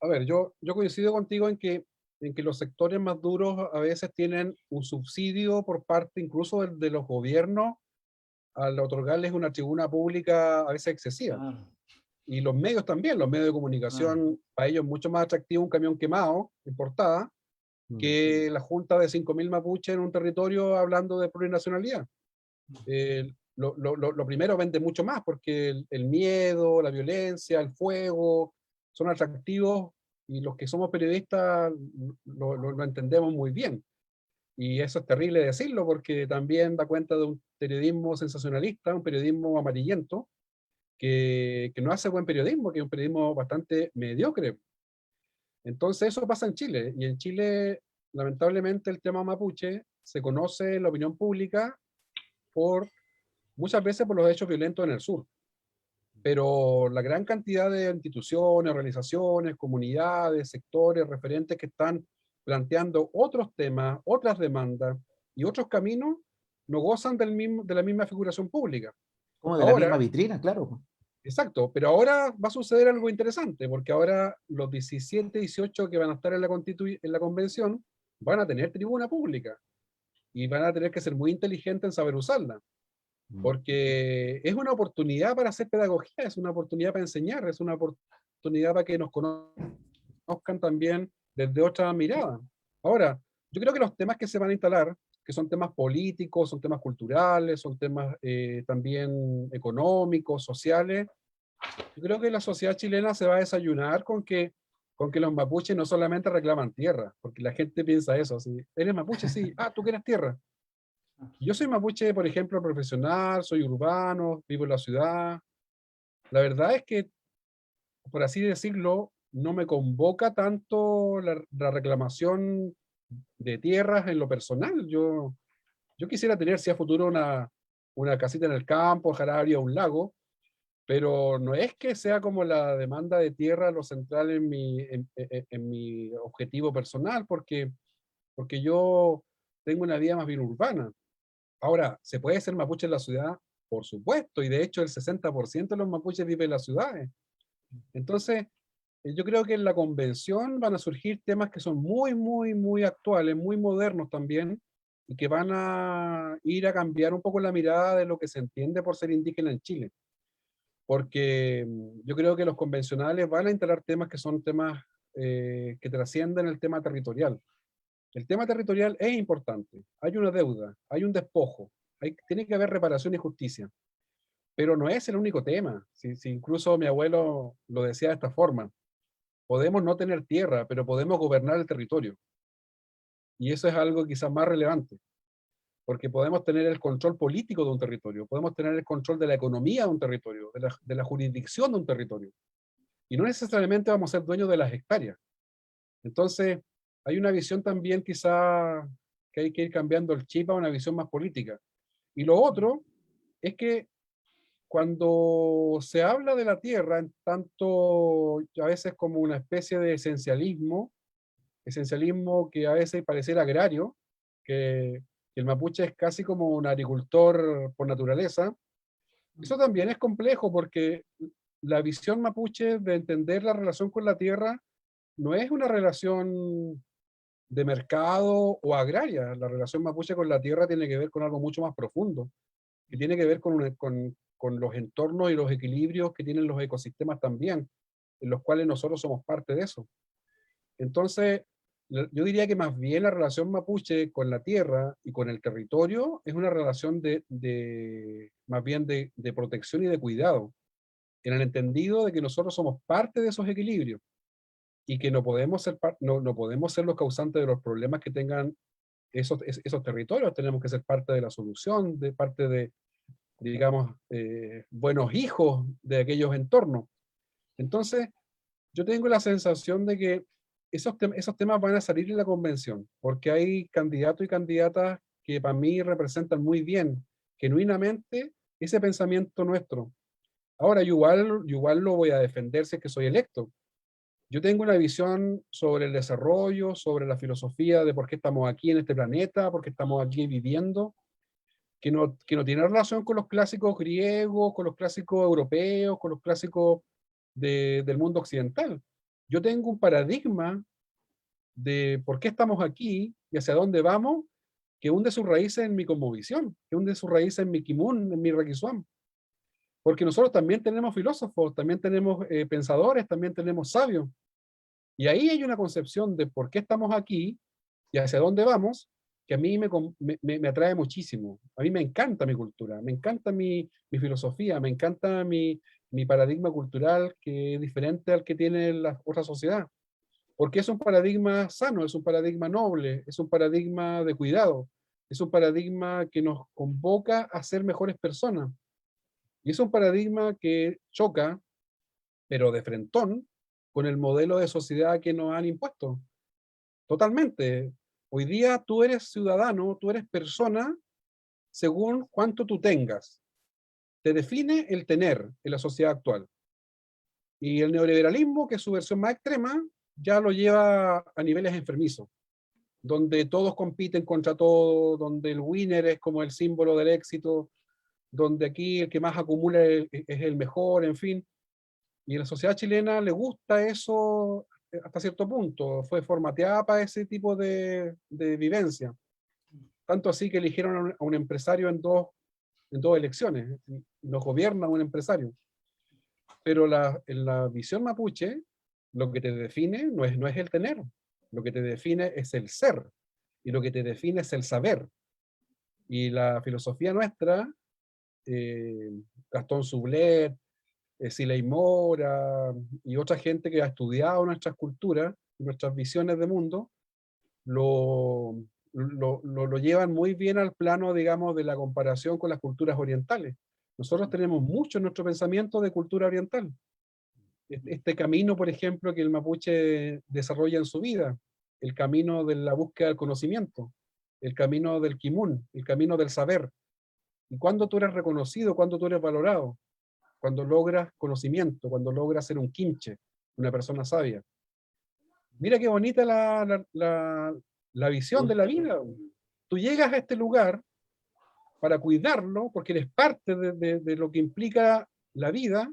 A ver, yo coincido contigo en que los sectores más duros a veces tienen un subsidio por parte incluso de los gobiernos al otorgarles una tribuna pública a veces excesiva. claro, Y los medios también, los medios de claro. comunicación, para ellos es mucho más atractivo un camión quemado en portada Mm. que la junta de 5.000 mapuches en un territorio hablando de plurinacionalidad. Lo primero vende mucho más porque el miedo, la violencia, el fuego son atractivos y los que somos periodistas lo entendemos muy bien. Y eso es terrible decirlo porque también da cuenta de un periodismo sensacionalista, un periodismo amarillento, que no hace buen periodismo, que es un periodismo bastante mediocre. Entonces eso pasa en Chile, y en Chile lamentablemente el tema mapuche se conoce en la opinión pública por muchas veces por los hechos violentos en el sur, pero la gran cantidad de instituciones, organizaciones, comunidades, sectores, referentes que están planteando otros temas, otras demandas y otros caminos, no gozan de la misma figuración pública. Como de la misma Ahora, vitrina, claro. exacto, pero ahora va a suceder algo interesante, porque ahora los 17, 18 que van a estar en en la convención van a tener tribuna pública y van a tener que ser muy inteligentes en saber usarla, porque es una oportunidad para hacer pedagogía, es una oportunidad para enseñar, es una oportunidad para que nos conozcan también desde otra mirada. Ahora, yo creo que los temas que se van a instalar, que son temas políticos, son temas culturales, son temas también económicos, sociales, yo creo que la sociedad chilena se va a desayunar con que los mapuches no solamente reclaman tierra, porque la gente piensa eso, así, ¿eres mapuche? Sí, ah, ¿tú quieres tierra? Yo soy mapuche, por ejemplo, profesional, soy urbano, vivo en la ciudad. La verdad es que, por así decirlo, no me convoca tanto la reclamación de tierras en lo personal. Yo quisiera tener, si a futuro, una casita en el campo, ojalá habría un lago, pero no es que sea como la demanda de tierra lo central en mi objetivo personal, porque yo tengo una vida más bien urbana. Ahora, ¿se puede ser mapuche en la ciudad? Por supuesto, y de hecho el 60% de los mapuches vive en las ciudades. Entonces, yo creo que en la convención van a surgir temas que son muy, muy, muy actuales, muy modernos también, y que van a ir a cambiar un poco la mirada de lo que se entiende por ser indígena en Chile. Porque yo creo que los convencionales van a instalar temas que son temas que trascienden el tema territorial. El tema territorial es importante. Hay una deuda, hay un despojo, tiene que haber reparación y justicia. Pero no es el único tema. Si incluso mi abuelo lo decía de esta forma, podemos no tener tierra, pero podemos gobernar el territorio. Y eso es algo quizás más relevante, porque podemos tener el control político de un territorio, podemos tener el control de la economía de un territorio, de la jurisdicción de un territorio. Y no necesariamente vamos a ser dueños de las hectáreas. Entonces, hay una visión también quizá que hay que ir cambiando el chip a una visión más política. Y lo otro es que cuando se habla de la tierra, en tanto a veces como una especie de esencialismo que a veces pareciera agrario, que el mapuche es casi como un agricultor por naturaleza, eso también es complejo porque la visión mapuche de entender la relación con la tierra no es una relación de mercado o agraria. La relación mapuche con la tierra tiene que ver con algo mucho más profundo, que tiene que ver con con los entornos y los equilibrios que tienen los ecosistemas también, en los cuales nosotros somos parte de eso. Entonces, yo diría que más bien la relación mapuche con la tierra y con el territorio es una relación más bien de protección y de cuidado, en el entendido de que nosotros somos parte de esos equilibrios y que no podemos no podemos ser los causantes de los problemas que tengan esos territorios. Tenemos que ser parte de la solución, de parte de, digamos, buenos hijos de aquellos entornos. Entonces, yo tengo la sensación de que esos temas van a salir en la convención, porque hay candidatos y candidatas que para mí representan muy bien, genuinamente, ese pensamiento nuestro. Ahora, yo igual lo voy a defender si es que soy electo. Yo tengo una visión sobre el desarrollo, sobre la filosofía de por qué estamos aquí en este planeta, por qué estamos aquí viviendo, que no tiene relación con los clásicos griegos, con los clásicos europeos, con los clásicos del mundo occidental. Yo tengo un paradigma de por qué estamos aquí y hacia dónde vamos, que hunde sus raíces en mi cosmovisión, que hunde sus raíces en mi kimun, en mi requisuam. Porque nosotros también tenemos filósofos, también tenemos pensadores, también tenemos sabios. Y ahí hay una concepción de por qué estamos aquí y hacia dónde vamos, que a mí me atrae muchísimo. A mí me encanta mi cultura, me encanta mi filosofía, me encanta mi paradigma cultural, que es diferente al que tiene la otra sociedad. Porque es un paradigma sano, es un paradigma noble, es un paradigma de cuidado, es un paradigma que nos convoca a ser mejores personas. Y es un paradigma que choca, pero de frentón, con el modelo de sociedad que nos han impuesto. Totalmente. Hoy día tú eres ciudadano, tú eres persona según cuánto tú tengas. Te define el tener en la sociedad actual. Y el neoliberalismo, que es su versión más extrema, ya lo lleva a niveles enfermizos, donde todos compiten contra todos, donde el winner es como el símbolo del éxito, donde aquí el que más acumula es el mejor, en fin. Y a la sociedad chilena le gusta eso hasta cierto punto, fue formateada para ese tipo de vivencia. Tanto así que eligieron a un empresario en dos elecciones, nos gobierna un empresario. Pero en la visión mapuche, lo que te define no es el tener, lo que te define es el ser, y lo que te define es el saber. Y la filosofía nuestra, Gastón Sublet, Siley Mora y otra gente que ha estudiado nuestras culturas, nuestras visiones de mundo, lo llevan muy bien al plano, digamos, de la comparación con las culturas orientales. Nosotros tenemos mucho en nuestro pensamiento de cultura oriental. Este camino, por ejemplo, que el mapuche desarrolla en su vida, el camino de la búsqueda del conocimiento, el camino del kimun, el camino del saber. Y cuando tú eres reconocido, cuando tú eres valorado, cuando logras conocimiento, cuando logras ser un quinche, una persona sabia. Mira qué bonita la visión de la vida. Tú llegas a este lugar para cuidarlo, porque eres parte de lo que implica la vida,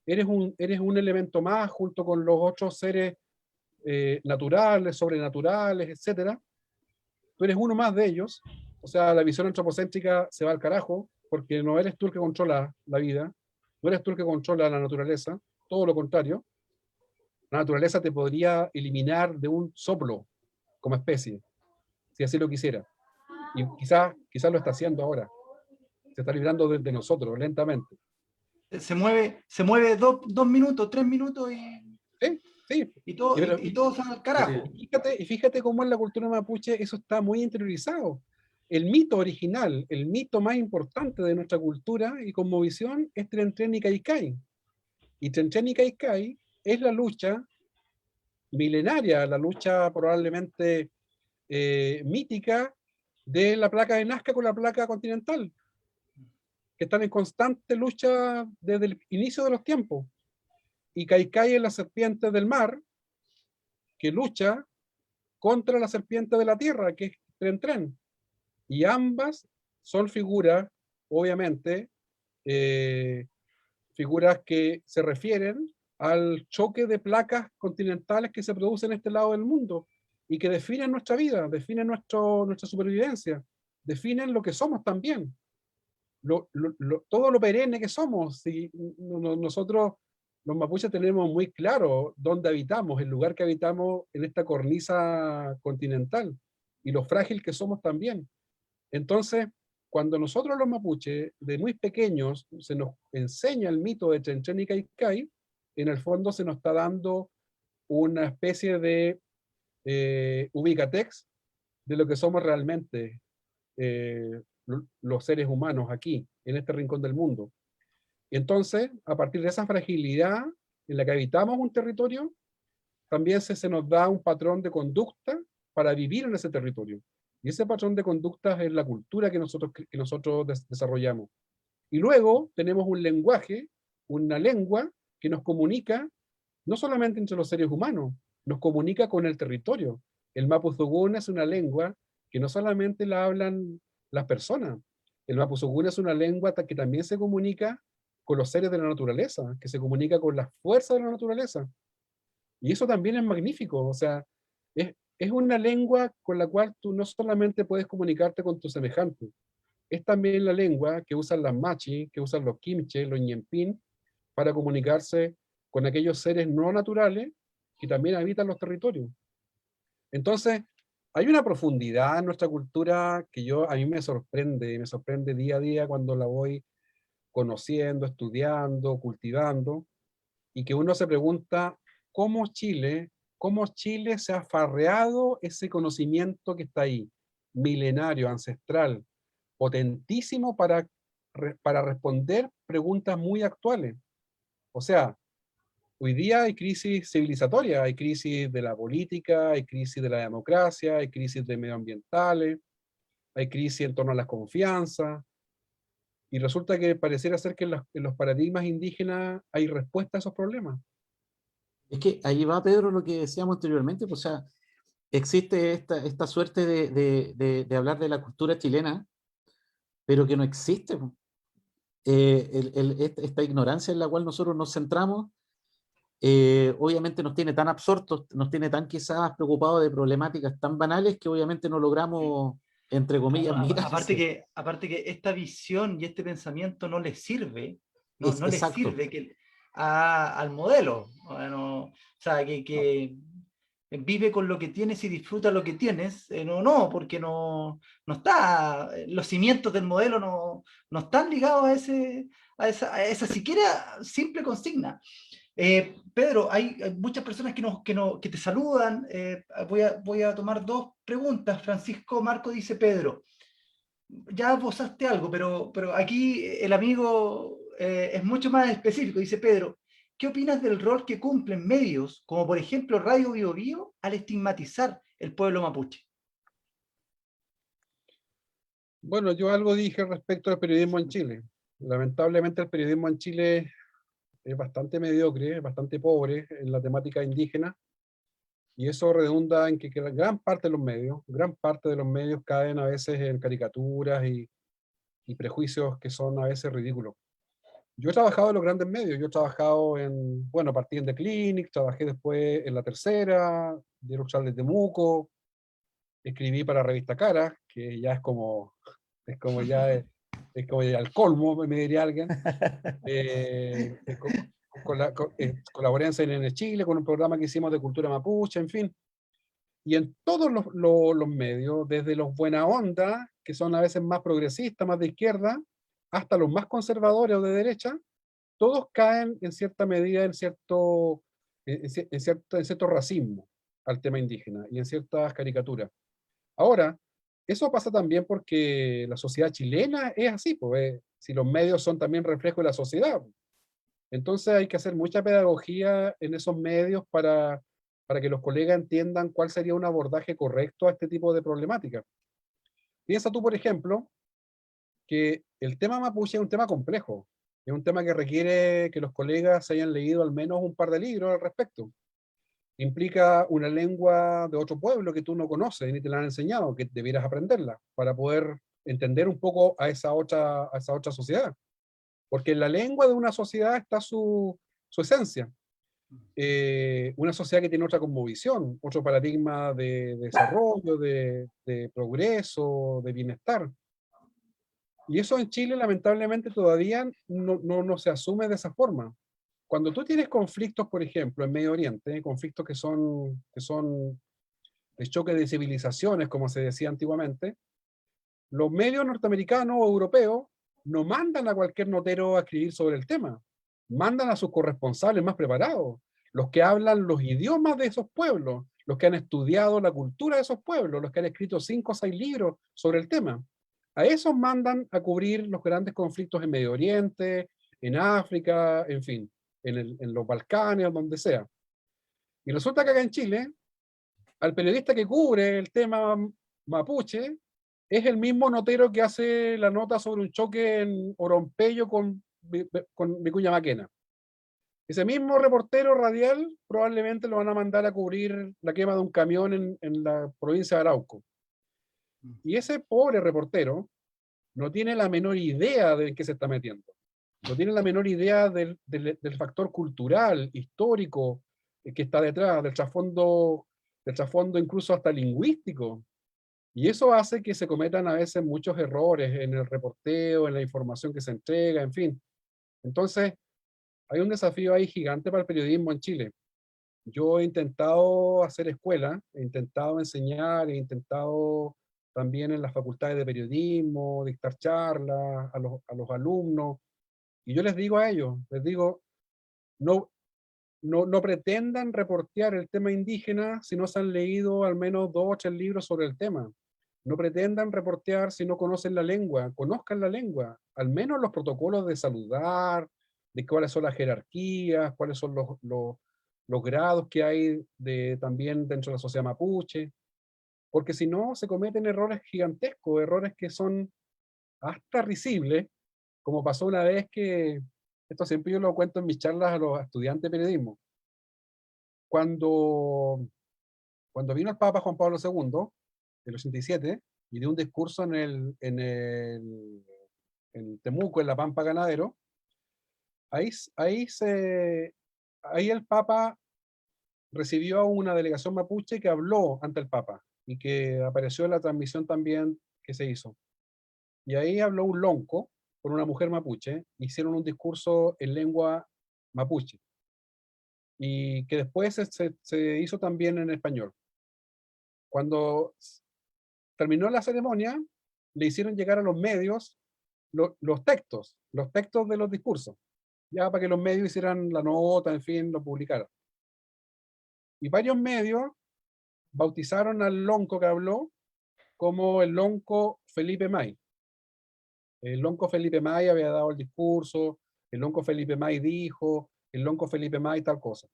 eres un elemento más junto con los otros seres naturales, sobrenaturales, etc. Tú eres uno más de ellos. O sea, la visión antropocéntrica se va al carajo, porque no eres tú el que controla la vida, no eres tú el que controla la naturaleza, todo lo contrario. La naturaleza te podría eliminar de un soplo como especie, si así lo quisiera. Y quizás lo está haciendo ahora. Se está librando de nosotros, lentamente. Se mueve 2 minutos, 3 minutos Sí, sí. y todo se va al carajo. Y fíjate cómo en la cultura mapuche eso está muy interiorizado. El mito original, el mito más importante de nuestra cultura y cosmovisión es Tren Tren y Caikai. Y Tren Tren y Caikai es la lucha milenaria, la lucha probablemente mítica de la placa de Nazca con la placa continental, que están en constante lucha desde el inicio de los tiempos. Y Caikai es la serpiente del mar, que lucha contra la serpiente de la tierra, que es Tren Tren. Y ambas son figuras, obviamente, figuras que se refieren al choque de placas continentales que se producen en este lado del mundo y que definen nuestra vida, definen nuestra supervivencia, definen lo que somos también. todo lo perenne que somos. Si nosotros, los mapuches, tenemos muy claro dónde habitamos, el lugar que habitamos en esta cornisa continental, y lo frágil que somos también. Entonces, cuando nosotros los mapuches, de muy pequeños, se nos enseña el mito de Chenchen y Caicay, en el fondo se nos está dando una especie de ubicatex de lo que somos realmente los seres humanos aquí, en este rincón del mundo. Y entonces, a partir de esa fragilidad en la que habitamos un territorio, también se nos da un patrón de conducta para vivir en ese territorio. Y ese patrón de conducta es la cultura que nosotros desarrollamos. Y luego tenemos un lenguaje, una lengua que nos comunica no solamente entre los seres humanos, nos comunica con el territorio. El mapuzungún es una lengua que no solamente la hablan las personas, el mapuzungún es una lengua que también se comunica con los seres de la naturaleza, que se comunica con las fuerzas de la naturaleza. Y eso también es magnífico, o sea, es una lengua con la cual tú no solamente puedes comunicarte con tus semejantes, es también la lengua que usan las machi, que usan los kimche, los ñempín, para comunicarse con aquellos seres no naturales que también habitan los territorios. Entonces, hay una profundidad en nuestra cultura que a mí me sorprende día a día cuando la voy conociendo, estudiando, cultivando, y que uno se pregunta cómo Chile se ha farreado ese conocimiento que está ahí, milenario, ancestral, potentísimo para responder preguntas muy actuales. O sea, hoy día hay crisis civilizatoria, hay crisis de la política, hay crisis de la democracia, hay crisis de medioambientales, hay crisis en torno a las confianzas, y resulta que pareciera ser que en los paradigmas indígenas hay respuesta a esos problemas. Es que ahí va, Pedro, lo que decíamos anteriormente, pues, o sea, existe esta suerte de hablar de la cultura chilena, pero que no existe, pues. Esta ignorancia en la cual nosotros nos centramos, obviamente nos tiene tan absortos, nos tiene tan quizás preocupados de problemáticas tan banales que obviamente no logramos, entre comillas, Claro, mirar. aparte que esta visión y este pensamiento no les sirve, no les Exacto. sirve al modelo. Bueno, o sea, que vive con lo que tienes y disfruta lo que tienes, porque no está, los cimientos del modelo no están ligados a esa siquiera simple consigna. Pedro, hay muchas personas que te saludan. Voy a tomar dos preguntas. Francisco Marco dice: Pedro, ya posaste algo, pero aquí el amigo es mucho más específico. Dice: Pedro, ¿qué opinas del rol que cumplen medios, como por ejemplo Radio Bio Bio, al estigmatizar el pueblo mapuche? Bueno, yo algo dije respecto al periodismo en Chile. Lamentablemente el periodismo en Chile es bastante mediocre, es bastante pobre en la temática indígena, y eso redunda en que gran parte de los medios caen a veces en caricaturas y prejuicios que son a veces ridículos. Yo he trabajado en los grandes medios, yo he trabajado partí en The Clinic, trabajé después en La Tercera, Diario Oficial de Temuco, escribí para Revista Cara, que ya es como ya el colmo, me diría alguien. Colaboré en CNN Chile con un programa que hicimos de cultura mapuche, en fin. Y en todos los medios, desde los buena onda, que son a veces más progresistas, más de izquierda, hasta los más conservadores o de derecha, todos caen en cierta medida en cierto racismo al tema indígena y en ciertas caricaturas. Ahora, eso pasa también porque la sociedad chilena es así, pues, si los medios son también reflejo de la sociedad. Entonces hay que hacer mucha pedagogía en esos medios para que los colegas entiendan cuál sería un abordaje correcto a este tipo de problemática. Piensa tú, por ejemplo, que el tema mapuche es un tema complejo, es un tema que requiere que los colegas se hayan leído al menos un par de libros al respecto. Implica una lengua de otro pueblo que tú no conoces ni te la han enseñado, que debieras aprenderla para poder entender un poco a esa otra sociedad. Porque en la lengua de una sociedad está su esencia. Una sociedad que tiene otra cosmovisión, otro paradigma de desarrollo, de progreso, de bienestar. Y eso en Chile lamentablemente todavía no se asume de esa forma. Cuando tú tienes conflictos, por ejemplo, en Medio Oriente, conflictos que son de choque de civilizaciones, como se decía antiguamente, los medios norteamericanos o europeos no mandan a cualquier notero a escribir sobre el tema, mandan a sus corresponsales más preparados, los que hablan los idiomas de esos pueblos, los que han estudiado la cultura de esos pueblos, los que han escrito 5 o 6 libros sobre el tema. A esos mandan a cubrir los grandes conflictos en Medio Oriente, en África, en fin, en los Balcanes, donde sea. Y resulta que acá en Chile, al periodista que cubre el tema mapuche, es el mismo notero que hace la nota sobre un choque en Oropello con Vicuña Maquena. Ese mismo reportero radial probablemente lo van a mandar a cubrir la quema de un camión en la provincia de Arauco. Y ese pobre reportero no tiene la menor idea de en qué se está metiendo. No tiene la menor idea del factor cultural, histórico, que está detrás, del trasfondo incluso hasta lingüístico. Y eso hace que se cometan a veces muchos errores en el reporteo, en la información que se entrega, en fin. Entonces, hay un desafío ahí gigante para el periodismo en Chile. Yo he intentado hacer escuela, he intentado enseñar, he intentado también en las facultades de periodismo, dictar charlas a los alumnos, y yo les digo a ellos, les digo, no pretendan reportear el tema indígena si no se han leído al menos 2 o 3 libros sobre el tema. No pretendan reportear si no conocen la lengua, conozcan la lengua, al menos los protocolos de saludar, de cuáles son las jerarquías, cuáles son los grados que hay también dentro de la sociedad mapuche, porque si no se cometen errores gigantescos, errores que son hasta risibles, como pasó una vez que, esto siempre yo lo cuento en mis charlas a los estudiantes de periodismo, cuando vino el Papa Juan Pablo II, el 87, y dio un discurso en Temuco, en La Pampa Ganadero, ahí el Papa recibió a una delegación mapuche que habló ante el Papa, y que apareció en la transmisión también que se hizo. Y ahí habló un lonco con una mujer mapuche, hicieron un discurso en lengua mapuche, y que después se hizo también en español. Cuando terminó la ceremonia, le hicieron llegar a los medios los textos de los discursos, ya para que los medios hicieran la nota, en fin, lo publicaran. Y varios medios bautizaron al lonco que habló como el lonco Felipe May. El lonco Felipe May había dado el discurso, el lonco Felipe May dijo, el lonco Felipe May tal cosa.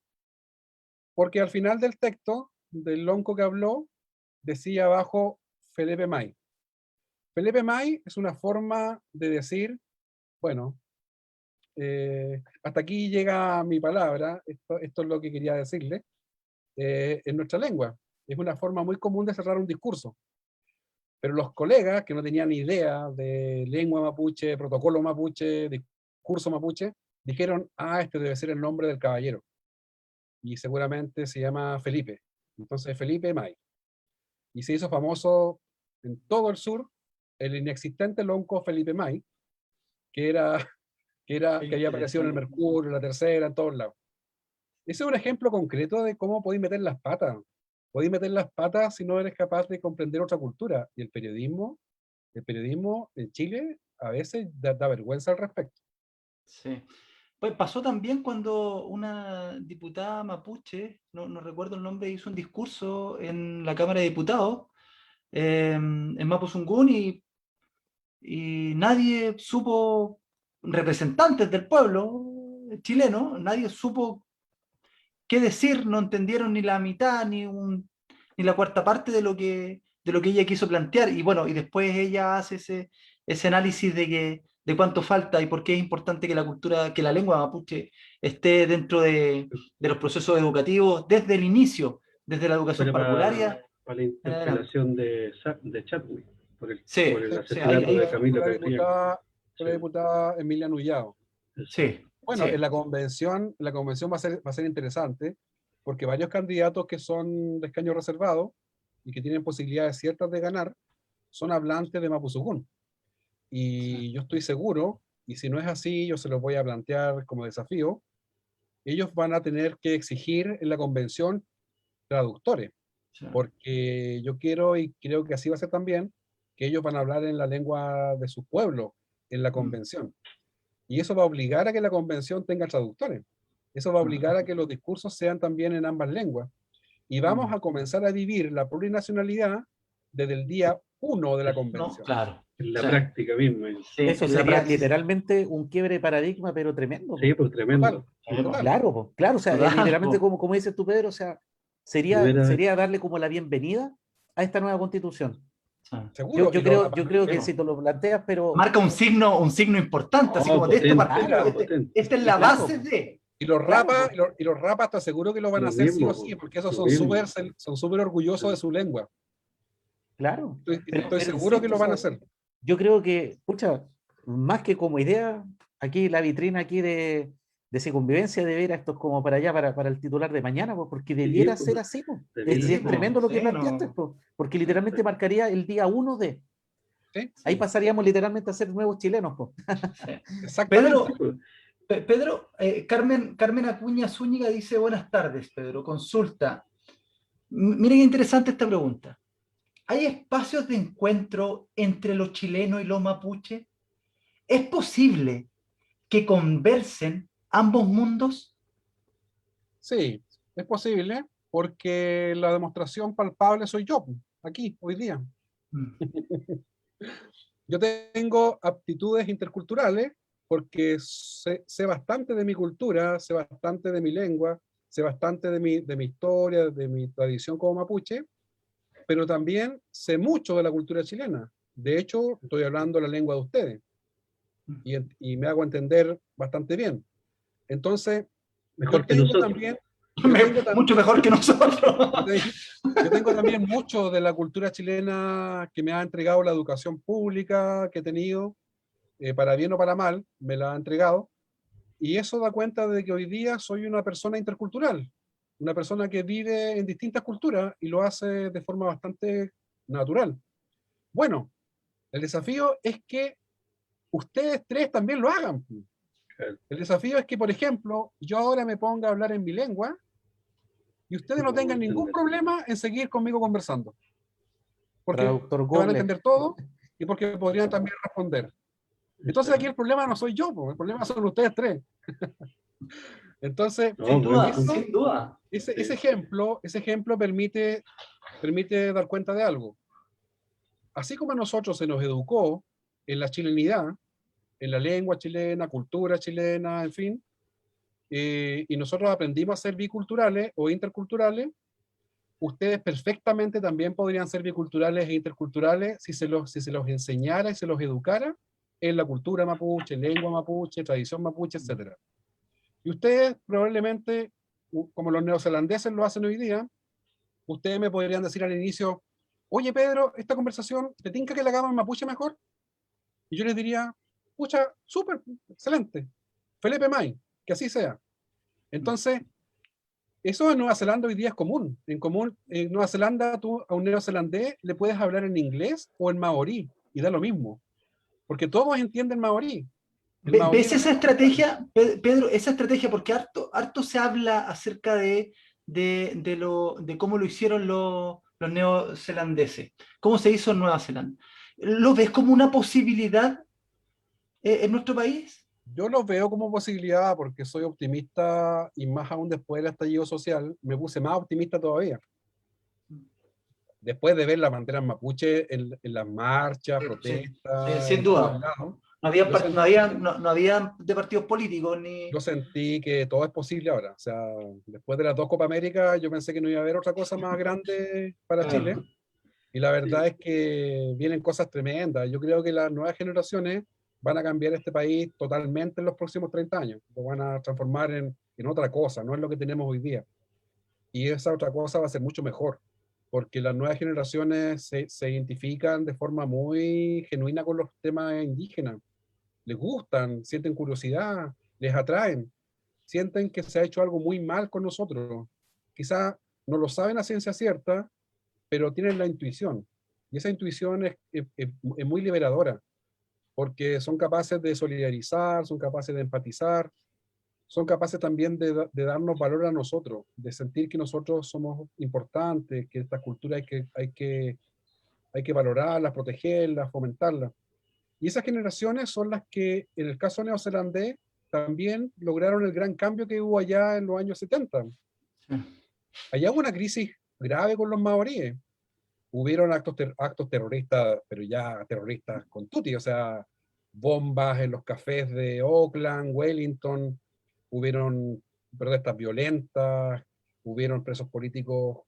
Porque al final del texto, del lonco que habló, decía abajo Felipe May. Felipe May es una forma de decir, bueno, hasta aquí llega mi palabra, esto es lo que quería decirle, en nuestra lengua. Es una forma muy común de cerrar un discurso. Pero los colegas que no tenían ni idea de lengua mapuche, protocolo mapuche, discurso mapuche, dijeron, este debe ser el nombre del caballero. Y seguramente se llama Felipe. Entonces Felipe May. Y se hizo famoso en todo el sur el inexistente lonco Felipe May, que había aparecido en el Mercurio, en la Tercera, en todos lados. Ese es un ejemplo concreto de cómo podéis meter las patas. Podéis meter las patas si no eres capaz de comprender otra cultura. Y el periodismo en Chile a veces da vergüenza al respecto. Sí. Pues pasó también cuando una diputada mapuche, no recuerdo el nombre, hizo un discurso en la Cámara de Diputados, en Mapuzungún, y nadie supo, representantes del pueblo chileno, nadie supo qué decir, no entendieron ni la mitad, ni la cuarta parte de lo que ella quiso plantear. Y bueno, y después ella hace ese análisis de cuánto falta y por qué es importante que la cultura, que la lengua mapuche esté dentro de los procesos educativos desde el inicio, desde la educación parvularia. Para la interpelación de Chadwick, por el Sí, asesinato de Camilo Catrillanca. Fue la diputada Emilia Nullao. Sí. Bueno, Sí. en la convención va a ser interesante, porque varios candidatos que son de escaño reservado y que tienen posibilidades ciertas de ganar, son hablantes de Mapuzungún. y yo estoy seguro, y si no es así, yo se los voy a plantear como desafío, ellos van a tener que exigir en la convención traductores, Sí. porque yo quiero, y creo que así va a ser también, que ellos van a hablar en la lengua de su pueblo en la convención. Y eso va a obligar a que la convención tenga traductores. Eso va a obligar a que los discursos sean también en ambas lenguas. Y vamos a comenzar a vivir la plurinacionalidad desde el día 1 de la No, convención. claro. En la Sí. práctica misma. Sí, Eso en la sería praxis. literalmente un quiebre de paradigma, pero tremendo. Sí, pues tremendo. Total. Claro, claro, o sea, Total, literalmente po. como dices tú, Pedro, o sea, Primera- sería darle como la bienvenida a esta nueva constitución. Sí. Seguro. Yo Y lo- creo que Sí, si tú lo planteas, pero marca un signo importante, así Oh, como de esto potente, partimos, claro, potente. esta es la claro, base de. Y los claro, rapas, y los rapas, te aseguro que lo van a Lo hacer sí o mismo, sí, po, porque esos lo mismo. son súper orgullosos de su lengua. claro. Estoy seguro insisto, que lo o van a sea, hacer. yo creo que, pucha, más que como idea, aquí la vitrina aquí de convivencia de ver a esto como para allá, para el titular de mañana, pues, porque debiera pues, ser así, pues. debiera Es ser. tremendo lo que Sí, planteaste, no. pues, porque literalmente marcaría el día 1 de. ¿Sí? Ahí pasaríamos literalmente a ser nuevos chilenos, pues. Sí. Exactamente. Pedro, Pedro, Carmen Acuña Zúñiga dice, buenas tardes, Pedro, consulta. Miren qué interesante esta pregunta. ¿Hay espacios de encuentro entre los chilenos y los mapuches? ¿Es posible que conversen ambos mundos? Sí, es posible, porque la demostración palpable soy yo, aquí, hoy día. Yo tengo aptitudes interculturales porque sé bastante de mi cultura, sé bastante de mi lengua, sé bastante de mi historia, de mi tradición como mapuche, pero también sé mucho de la cultura chilena. De hecho, estoy hablando la lengua de ustedes y me hago entender bastante bien. Entonces, Mejor que nosotros. Mucho mejor que nosotros. yo tengo también mucho de la cultura chilena que me ha entregado la educación pública que he tenido, para bien o para mal, me la ha entregado, y eso da cuenta de que hoy día soy una persona intercultural, una persona que vive en distintas culturas y lo hace de forma bastante natural. Bueno, el desafío es que ustedes tres también lo hagan. El desafío es que, por ejemplo, yo ahora me ponga a hablar en mi lengua y ustedes no tengan ningún problema en seguir conmigo conversando. Porque Traductor se van a Google. entender todo y porque podrían también responder. Entonces aquí el problema no soy yo, el problema son ustedes tres. Entonces, Sin duda, eso, sin duda. ese ejemplo permite dar cuenta de algo. Así como a nosotros se nos educó en la chilenidad, en la lengua chilena, cultura chilena, en fin, y nosotros aprendimos a ser biculturales o interculturales, ustedes perfectamente también podrían ser biculturales e interculturales si se los enseñara y se los educara en la cultura mapuche, lengua mapuche, tradición mapuche, etc. Y ustedes probablemente, como los neozelandeses lo hacen hoy día, ustedes me podrían decir al inicio, oye Pedro, esta conversación, ¿te tinca que la hagamos en mapuche mejor? Y yo les diría, pucha, súper, excelente, Felipe May, que así sea. Entonces, eso en Nueva Zelanda hoy día es común. En Nueva Zelanda tú a un neozelandés le puedes hablar en inglés o en maorí, y da lo mismo, porque todos entienden maorí. El maorí ¿Ves esa estrategia, Pedro, esa estrategia? Porque harto se habla acerca de cómo lo hicieron los neozelandeses, cómo se hizo en Nueva Zelanda. ¿Lo ves como una posibilidad en nuestro país? yo lo veo como posibilidad porque soy optimista y más aún después del estallido social me puse más optimista todavía. Después de ver las banderas mapuche en las marchas, protestas, Sin en todos duda. lados, No había de partidos políticos ni... yo sentí que todo es posible ahora. O sea, después de las dos Copa América, yo pensé que no iba a haber otra cosa más grande para Chile. Y la verdad es que vienen cosas tremendas. Yo creo que las nuevas generaciones van a cambiar este país totalmente en los próximos 30 años. Lo van a transformar en otra cosa, no es lo que tenemos hoy día. Y esa otra cosa va a ser mucho mejor, porque las nuevas generaciones se identifican de forma muy genuina con los temas indígenas. Les gustan, sienten curiosidad, les atraen, sienten que se ha hecho algo muy mal con nosotros. Quizá no lo saben a ciencia cierta, pero tienen la intuición. Y esa intuición es muy liberadora, porque son capaces de solidarizar, son capaces de empatizar, son capaces también de darnos valor a nosotros, de sentir que nosotros somos importantes, que esta cultura hay que valorarla, protegerla, fomentarla. Y esas generaciones son las que, en el caso neozelandés, también lograron el gran cambio que hubo allá en los años 70. Allá hubo una crisis grave con los maoríes. Hubieron actos terroristas, pero ya terroristas con tutti, o sea, bombas en los cafés de Auckland, Wellington, hubieron protestas violentas, hubieron presos políticos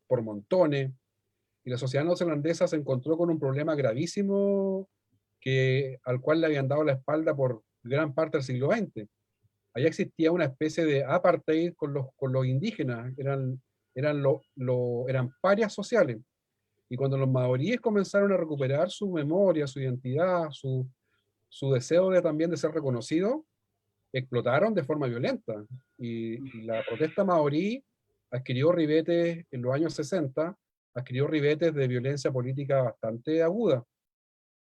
por montones, y la sociedad neozelandesa se encontró con un problema gravísimo al cual le habían dado la espalda por gran parte del siglo XX. Allá existía una especie de apartheid con los indígenas, eran parias sociales. Y cuando los maoríes comenzaron a recuperar su memoria, su identidad, su deseo también de ser reconocidos, explotaron de forma violenta. Y la protesta maorí adquirió ribetes en los años 60, adquirió ribetes de violencia política bastante aguda.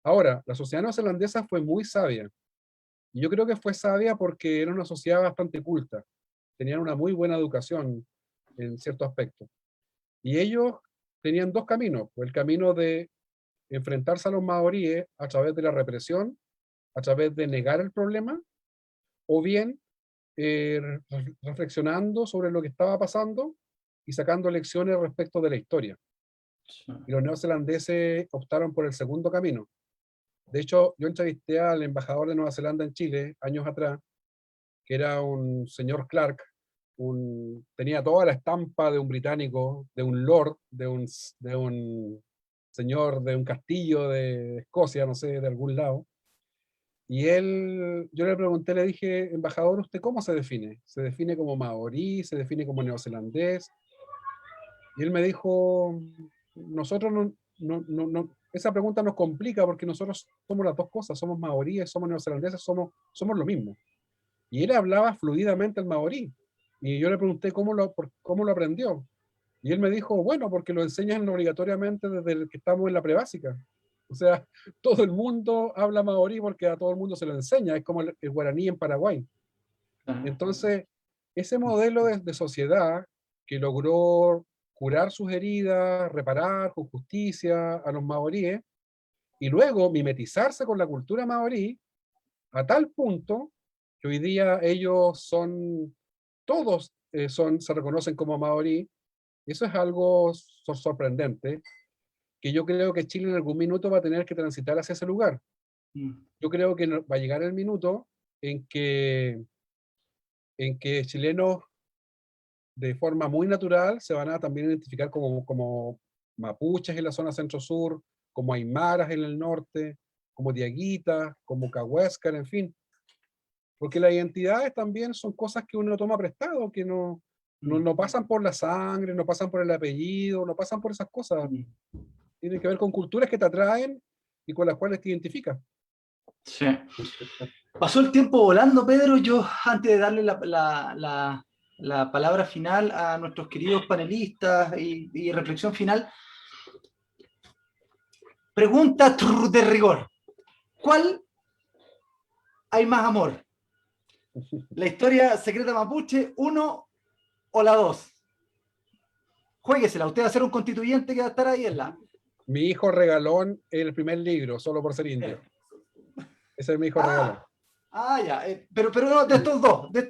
Ahora, la sociedad neozelandesa fue muy sabia. Y yo creo que fue sabia porque era una sociedad bastante culta. Tenían una muy buena educación en ciertos aspectos. Y ellos tenían dos caminos. El camino de enfrentarse a los maoríes a través de la represión, a través de negar el problema, o bien reflexionando sobre lo que estaba pasando y sacando lecciones respecto de la historia. Y los neozelandeses optaron por el segundo camino. De hecho, yo entrevisté al embajador de Nueva Zelanda en Chile, años atrás, que era un señor Clark, tenía toda la estampa de un británico, de un lord, de un señor de un castillo de Escocia, no sé, de algún lado. Y yo le pregunté, le dije, embajador, ¿usted cómo se define? ¿Se define como maorí? ¿Se define como neozelandés? Y él me dijo, nosotros esa pregunta nos complica porque nosotros somos las dos cosas, somos maoríes, somos neozelandeses, somos lo mismo. Y él hablaba fluidamente el maorí. Y yo le pregunté cómo lo aprendió. Y él me dijo, bueno, porque lo enseñan obligatoriamente desde que estamos en la prebásica. O sea, todo el mundo habla maorí porque a todo el mundo se lo enseña, es como el guaraní en Paraguay. Entonces, ese modelo de sociedad que logró curar sus heridas, reparar con justicia a los maoríes, y luego mimetizarse con la cultura maorí, a tal punto que hoy día ellos todos se reconocen como maorí. Eso es algo sorprendente, que yo creo que Chile en algún minuto va a tener que transitar hacia ese lugar. Yo creo que va a llegar el minuto en que chilenos de forma muy natural se van a también identificar como mapuches en la zona centro-sur, como aymaras en el norte, como diaguitas, como cahuéscar, en fin. Porque las identidades también son cosas que uno toma prestado, que no pasan por la sangre, no pasan por el apellido, no pasan por esas cosas. Tienen que ver con culturas que te atraen y con las cuales te identificas. Sí. Pasó el tiempo volando, Pedro. Yo, antes de darle la palabra final a nuestros queridos panelistas y reflexión final, pregunta de rigor. ¿Cuál hay más amor? ¿La historia secreta mapuche 1 o la 2? Juéguesela, usted va a ser un constituyente que va a estar ahí en la... Mi hijo regalón el primer libro, solo por ser indio. Ese es mi hijo regalón. Ya, pero no, de estos dos. Es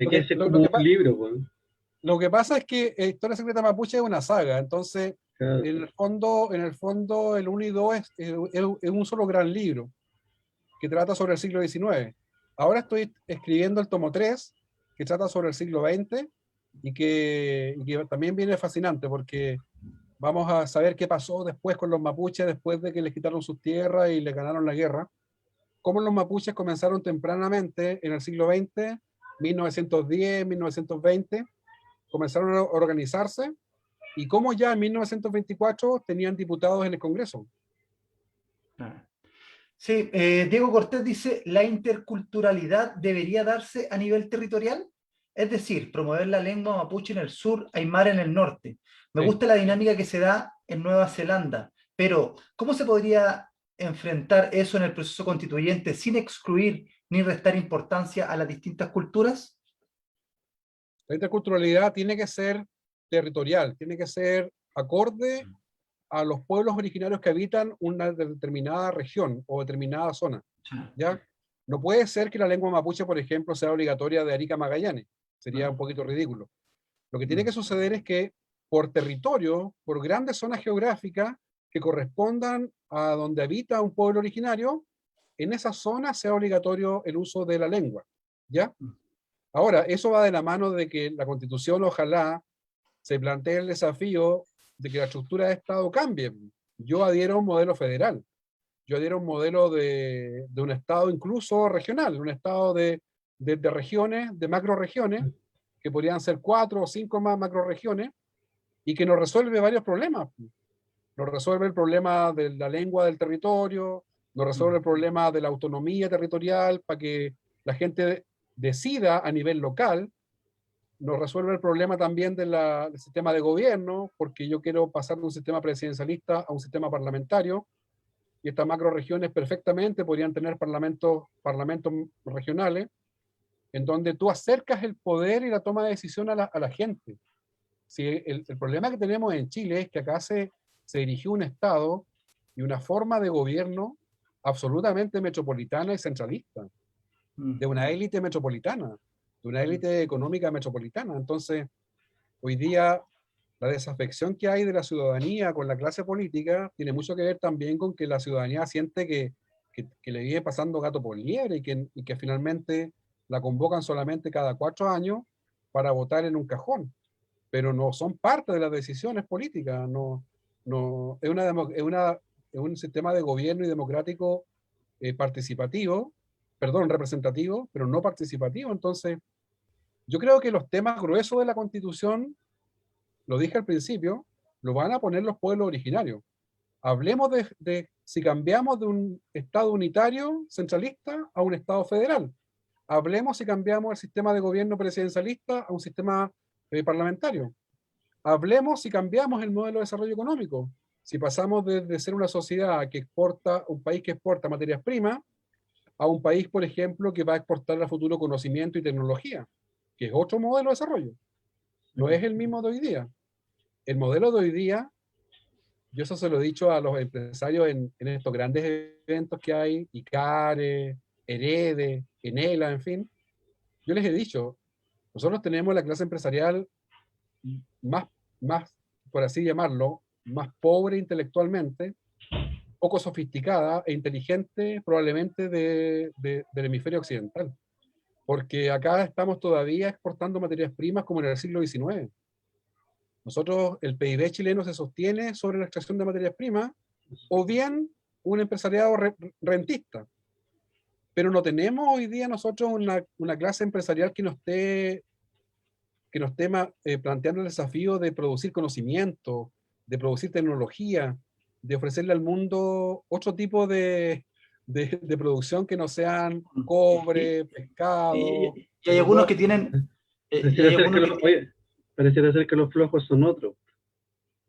que ese es como un libro, pues. Lo que pasa es que Historia Secreta Mapuche es una saga, entonces claro. en el fondo el 1 y 2 es un solo gran libro que trata sobre el siglo XIX. Ahora estoy escribiendo el tomo 3, que trata sobre el siglo XX y que también viene fascinante porque vamos a saber qué pasó después con los mapuches, después de que les quitaron sus tierras y les ganaron la guerra. Cómo los mapuches comenzaron tempranamente en el siglo XX, 1910, 1920, comenzaron a organizarse y cómo ya en 1924 tenían diputados en el Congreso. Sí, Diego Cortés dice, ¿la interculturalidad debería darse a nivel territorial? Es decir, promover la lengua mapuche en el sur, aymara en el norte. Me gusta la dinámica que se da en Nueva Zelanda, pero ¿cómo se podría enfrentar eso en el proceso constituyente sin excluir ni restar importancia a las distintas culturas? La interculturalidad tiene que ser territorial, tiene que ser acorde a los pueblos originarios que habitan una determinada región o determinada zona, ¿ya? No puede ser que la lengua mapuche, por ejemplo, sea obligatoria de Arica a Magallanes. Sería un poquito ridículo. Lo que tiene que suceder es que por territorio, por grandes zonas geográficas que correspondan a donde habita un pueblo originario, en esa zona sea obligatorio el uso de la lengua, ¿ya? Ahora, eso va de la mano de que la Constitución ojalá se plantee el desafío de que la estructura de Estado cambie. Yo adhiero a un modelo federal, yo adhiero a un modelo de un Estado incluso regional, un Estado de regiones, de macroregiones, que podrían ser 4 o 5 más macroregiones, y que nos resuelve varios problemas. Nos resuelve el problema de la lengua del territorio, nos resuelve el problema de la autonomía territorial para que la gente decida a nivel local, nos resuelve el problema también del sistema de gobierno, porque yo quiero pasar de un sistema presidencialista a un sistema parlamentario, y estas macroregiones perfectamente podrían tener parlamentos regionales, en donde tú acercas el poder y la toma de decisión a la gente. Si el problema que tenemos en Chile es que acá se dirigió un Estado y una forma de gobierno absolutamente metropolitana y centralista, de una élite metropolitana, de una élite económica metropolitana. Entonces, hoy día, la desafección que hay de la ciudadanía con la clase política tiene mucho que ver también con que la ciudadanía siente que le viene pasando gato por liebre y que finalmente la convocan solamente cada 4 años para votar en un cajón, pero no son parte de las decisiones políticas. Es un sistema de gobierno y democrático participativo, perdón, representativo, pero no participativo. Entonces, yo creo que los temas gruesos de la Constitución, lo dije al principio, lo van a poner los pueblos originarios. Hablemos de si cambiamos de un Estado unitario, centralista, a un Estado federal. Hablemos si cambiamos el sistema de gobierno presidencialista a un sistema parlamentario. Hablemos si cambiamos el modelo de desarrollo económico. Si pasamos de ser una sociedad que exporta, un país que exporta materias primas, a un país, por ejemplo, que va a exportar a futuro conocimiento y tecnología, que es otro modelo de desarrollo. No es el mismo de hoy día. El modelo de hoy día, yo eso se lo he dicho a los empresarios en estos grandes eventos que hay, ICARE, Herede, Enela, en fin. Yo les he dicho, nosotros tenemos la clase empresarial más, por así llamarlo, más pobre intelectualmente, poco sofisticada e inteligente probablemente del hemisferio occidental. Porque acá estamos todavía exportando materias primas como en el siglo XIX. Nosotros, el PIB chileno se sostiene sobre la extracción de materias primas, o bien un empresariado rentista. Pero no tenemos hoy día nosotros una clase empresarial que nos esté planteando el desafío de producir conocimiento, de producir tecnología, de ofrecerle al mundo otro tipo de producción que no sean cobre, pescado. Y hay algunos que tienen... Oye, pareciera ser que los flojos son otros.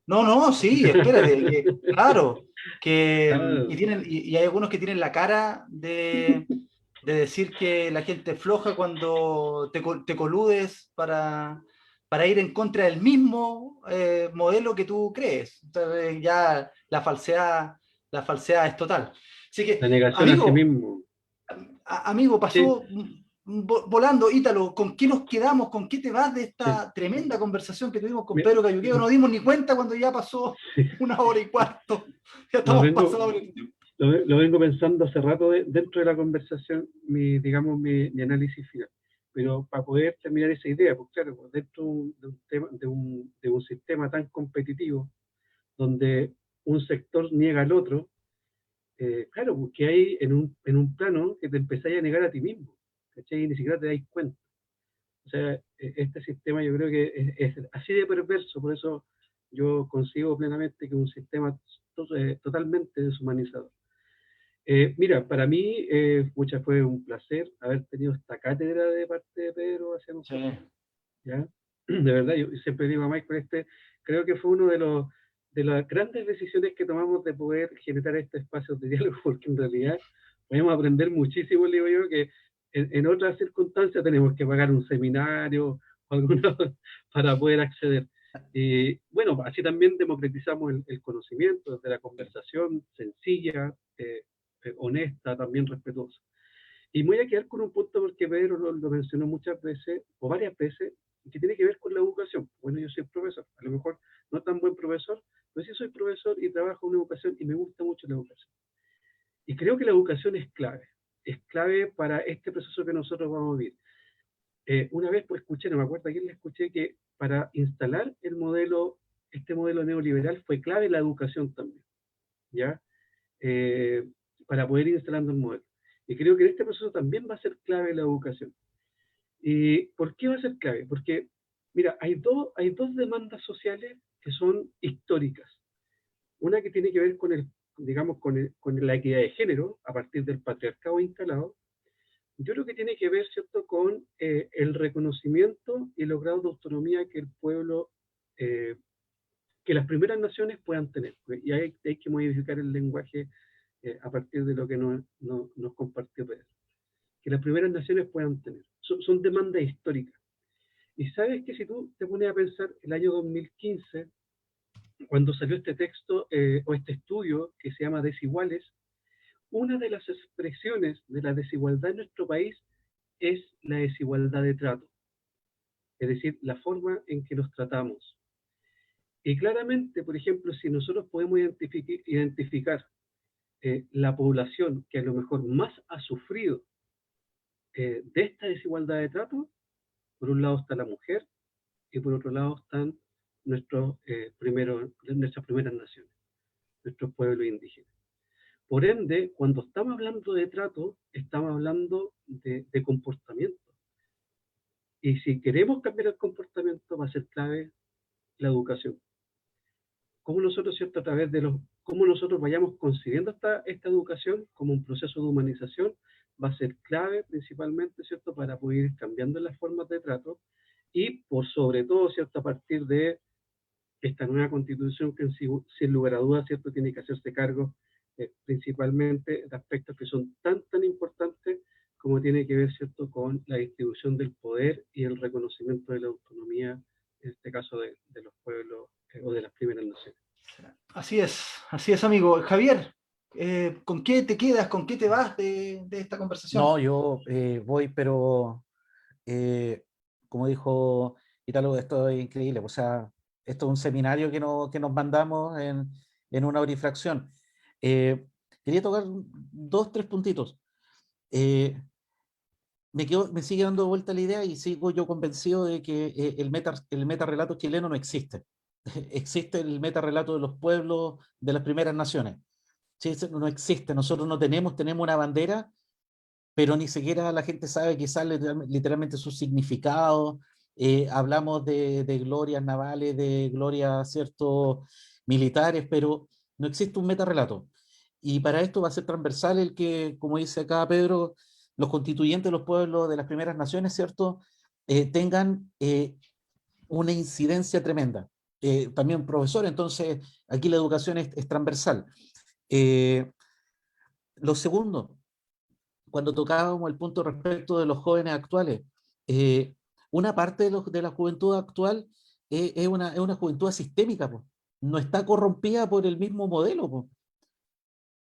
No, sí, espérate, claro, Claro. y hay algunos que tienen la cara de decir que la gente es floja cuando te coludes para ir en contra del mismo modelo que tú crees. Entonces ya la falsedad es total. Así que, La negación a sí mismo. amigo, pasó Sí. volando. Ítalo, ¿con qué nos quedamos? ¿Con qué te vas de esta tremenda conversación que tuvimos con Pedro Cayuqueo? No dimos ni cuenta cuando ya pasó 1 hora y cuarto. Ya estamos pasados. Lo vengo pensando hace rato dentro de la conversación, mi análisis final. Pero para poder terminar esa idea, pues claro, dentro de un sistema tan competitivo, donde un sector niega al otro, claro, porque hay en un plano que te empezáis a negar a ti mismo, ¿cachai? Y ni siquiera te dais cuenta. O sea, este sistema yo creo que es así de perverso, por eso yo consigo plenamente que es un sistema totalmente deshumanizador. Mira, para mí, fue un placer haber tenido esta cátedra de parte de Pedro hacia nosotros. Sí. ¿Ya? De verdad, yo siempre digo a Michael, creo que fue uno de las grandes decisiones que tomamos de poder generar estos espacios de diálogo, porque en realidad podemos aprender muchísimo, digo yo, que en otras circunstancias tenemos que pagar un seminario o alguna para poder acceder. Y bueno, así también democratizamos el conocimiento desde la conversación sencilla, honesta, también respetuosa. Y me voy a quedar con un punto porque Pedro lo mencionó muchas veces, o varias veces, que tiene que ver con la educación. Bueno, yo soy profesor, a lo mejor no tan buen profesor, pero sí soy profesor y trabajo en educación y me gusta mucho la educación. Y creo que la educación es clave para este proceso que nosotros vamos a vivir. Una vez pues escuché, no me acuerdo a quién le escuché, que para instalar el modelo, este modelo neoliberal fue clave la educación también, ¿ya? Para poder ir instalando el modelo. Y creo que en este proceso también va a ser clave la educación. ¿Y por qué va a ser clave? Porque, mira, hay dos demandas sociales que son históricas. Una que tiene que ver con digamos, con la equidad de género a partir del patriarcado instalado. Yo creo que tiene que ver, ¿cierto?, con el reconocimiento y los grados de autonomía que el pueblo, que las primeras naciones puedan tener. Y hay que modificar el lenguaje a partir de lo que nos compartió Pedro. Que las primeras naciones puedan tener. Son demandas históricas. Y sabes que si tú te pones a pensar el año 2015, cuando salió este texto o este estudio que se llama Desiguales, una de las expresiones de la desigualdad en nuestro país es la desigualdad de trato, es decir, la forma en que nos tratamos. Y claramente, por ejemplo, si nosotros podemos identificar la población que a lo mejor más ha sufrido de esta desigualdad de trato, por un lado está la mujer y por otro lado están nuestras primeras naciones, nuestros pueblos indígenas. Por ende, cuando estamos hablando de trato, estamos hablando de comportamiento. Y si queremos cambiar el comportamiento, va a ser clave la educación. Cómo nosotros, ¿cierto?, a través de cómo nosotros vayamos concibiendo esta educación como un proceso de humanización, va a ser clave principalmente, ¿cierto?, para poder ir cambiando las formas de trato y por sobre todo, ¿cierto?, a partir de esta nueva constitución que sin lugar a dudas, ¿cierto?, tiene que hacerse cargo principalmente de aspectos que son tan importantes como tiene que ver, ¿cierto?, con la distribución del poder y el reconocimiento de la autonomía, en este caso de los pueblos o de las primeras naciones. Así es, amigo. Javier, ¿con qué te quedas, con qué te vas de esta conversación? No, yo voy, pero como dijo Italo, esto es increíble. O sea, esto es un seminario que nos mandamos en una hora y fracción. Quería tocar 2, 3 puntitos. Me sigue dando vuelta la idea y sigo yo convencido de que el metarrelato chileno no existe. Existe el metarrelato de los pueblos de las primeras naciones. Sí, no existe. Nosotros no tenemos una bandera, pero ni siquiera la gente sabe quizás literalmente su significado. Hablamos de glorias navales, de glorias, ¿cierto?, militares, pero no existe un metarrelato. Y para esto va a ser transversal el que, como dice acá Pedro, los constituyentes de los pueblos de las primeras naciones, ¿cierto?, tengan una incidencia tremenda. También profesor, entonces aquí la educación es transversal. Lo segundo, cuando tocábamos el punto respecto de los jóvenes actuales, una parte de la juventud actual es una juventud asistémica, po. No está corrompida por el mismo modelo, po.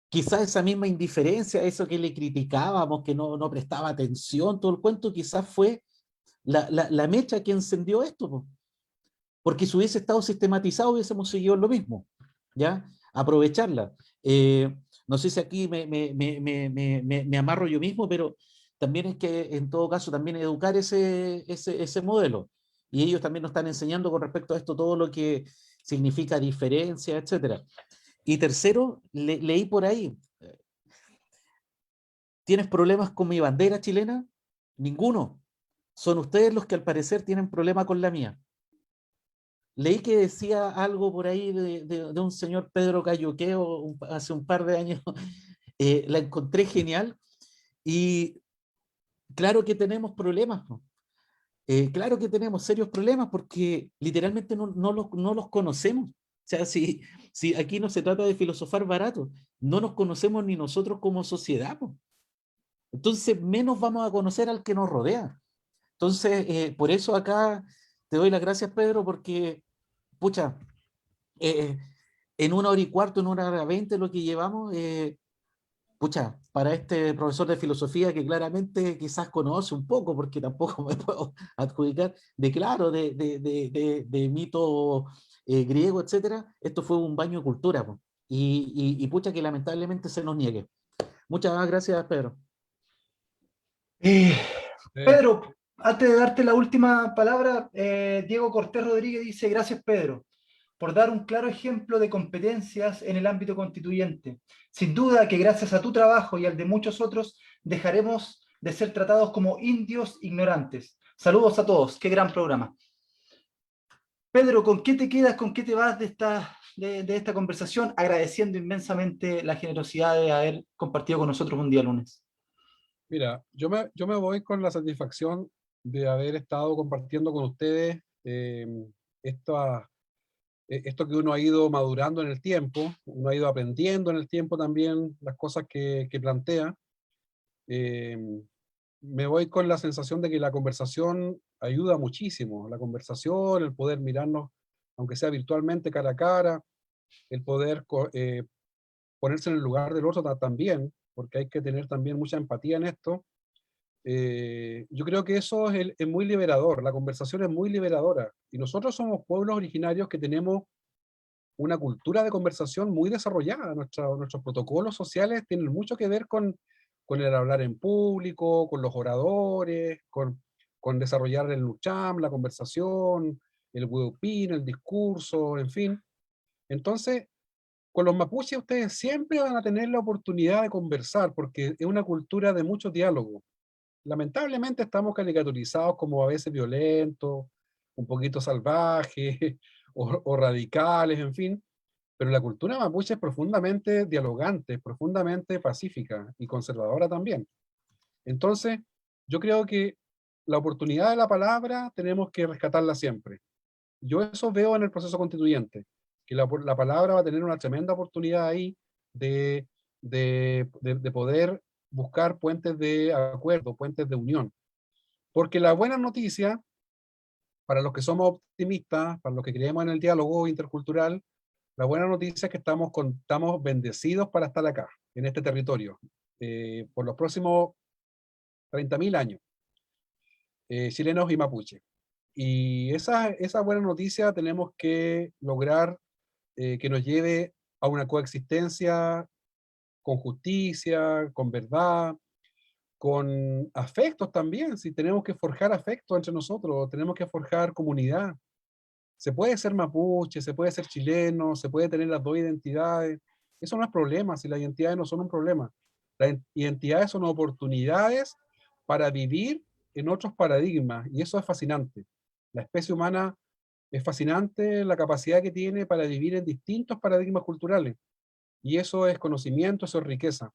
Quizás esa misma indiferencia, eso que le criticábamos, que no prestaba atención, todo el cuento, quizás fue la mecha que encendió esto, po. Porque si hubiese estado sistematizado hubiésemos seguido lo mismo, ¿ya? Aprovecharla. No sé si aquí me amarro yo mismo, pero también es que en todo caso también educar ese modelo. Y ellos también nos están enseñando con respecto a esto todo lo que significa diferencia, etcétera. Y tercero, leí por ahí, ¿tienes problemas con mi bandera chilena? Ninguno. Son ustedes los que al parecer tienen problema con la mía. Leí que decía algo por ahí de un señor Pedro Cayuqueo hace un par de años. La encontré genial y claro que tenemos problemas, ¿no? Claro que tenemos serios problemas porque literalmente no los conocemos. sea, si aquí no se trata de filosofar barato, no nos conocemos ni nosotros como sociedad, po. Entonces menos vamos a conocer al que nos rodea. Entonces, por eso acá te doy las gracias, Pedro, porque, pucha, eh, en 1 hora y cuarto, en 1 hora 20 lo que llevamos, pucha, para este profesor de filosofía que claramente quizás conoce un poco, porque tampoco me puedo adjudicar de claro, de mito griego, etcétera, esto fue un baño de cultura, po. Y pucha que lamentablemente se nos niegue. Muchas gracias, Pedro. Eh, Eh, Pedro, antes de darte la última palabra, Diego Cortés Rodríguez dice, gracias Pedro, por dar un claro ejemplo de competencias en el ámbito constituyente. Sin duda que gracias a tu trabajo y al de muchos otros, dejaremos de ser tratados como indios ignorantes. Saludos a todos, qué gran programa. Pedro, ¿con qué te quedas, con qué te vas de esta conversación? Agradeciendo inmensamente la generosidad de haber compartido con nosotros un día lunes. Mira, yo me voy con la satisfacción de haber estado compartiendo con ustedes esta, esto que uno ha ido madurando en el tiempo, uno ha ido aprendiendo en el tiempo también las cosas que plantea. Eh, Me voy con la sensación de que la conversación ayuda muchísimo, la conversación, el poder mirarnos, aunque sea virtualmente cara a cara, el poder ponerse en el lugar del otro también, porque hay que tener también mucha empatía en esto. Yo creo que eso es muy liberador, la conversación es muy liberadora, y nosotros somos pueblos originarios que tenemos una cultura de conversación muy desarrollada. Nuestros protocolos sociales tienen mucho que ver con el hablar en público, con los oradores, con desarrollar el lucham, la conversación, el hueupín, el discurso, en fin. Entonces, con los mapuches ustedes siempre van a tener la oportunidad de conversar, porque es una cultura de mucho diálogo. Lamentablemente estamos caricaturizados como a veces violentos, un poquito salvajes o radicales, en fin, pero la cultura mapuche es profundamente dialogante, profundamente pacífica y conservadora también. Entonces, yo creo que la oportunidad de la palabra tenemos que rescatarla siempre. Yo eso veo en el proceso constituyente, que la palabra va a tener una tremenda oportunidad ahí de poder buscar puentes de acuerdo, puentes de unión. Porque la buena noticia, para los que somos optimistas, para los que creemos en el diálogo intercultural, la buena noticia es que estamos bendecidos para estar acá, en este territorio, por los próximos 30.000 años, chilenos y mapuche. Y esa buena noticia tenemos que lograr que nos lleve a una coexistencia con justicia, con verdad, con afectos también. Si tenemos que forjar afectos entre nosotros, tenemos que forjar comunidad. Se puede ser mapuche, se puede ser chileno, se puede tener las dos identidades. Eso no es problema, si las identidades no son un problema. Las identidades son oportunidades para vivir en otros paradigmas, y eso es fascinante. La especie humana es fascinante, la capacidad que tiene para vivir en distintos paradigmas culturales, y eso es conocimiento, eso es riqueza.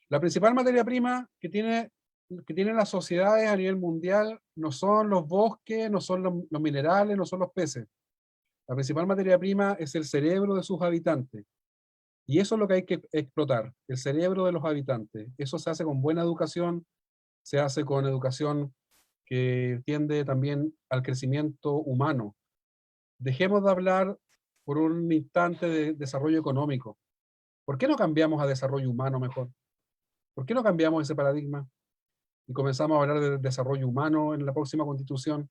La principal materia prima que tienen las sociedades a nivel mundial no son los bosques, no son los minerales, no son los peces. La principal materia prima es el cerebro de sus habitantes. Y eso es lo que hay que explotar, el cerebro de los habitantes. Eso se hace con buena educación, se hace con educación que tiende también al crecimiento humano. Dejemos de hablar por un instante de desarrollo económico. ¿Por qué no cambiamos a desarrollo humano mejor? ¿Por qué no cambiamos ese paradigma y comenzamos a hablar de desarrollo humano en la próxima constitución?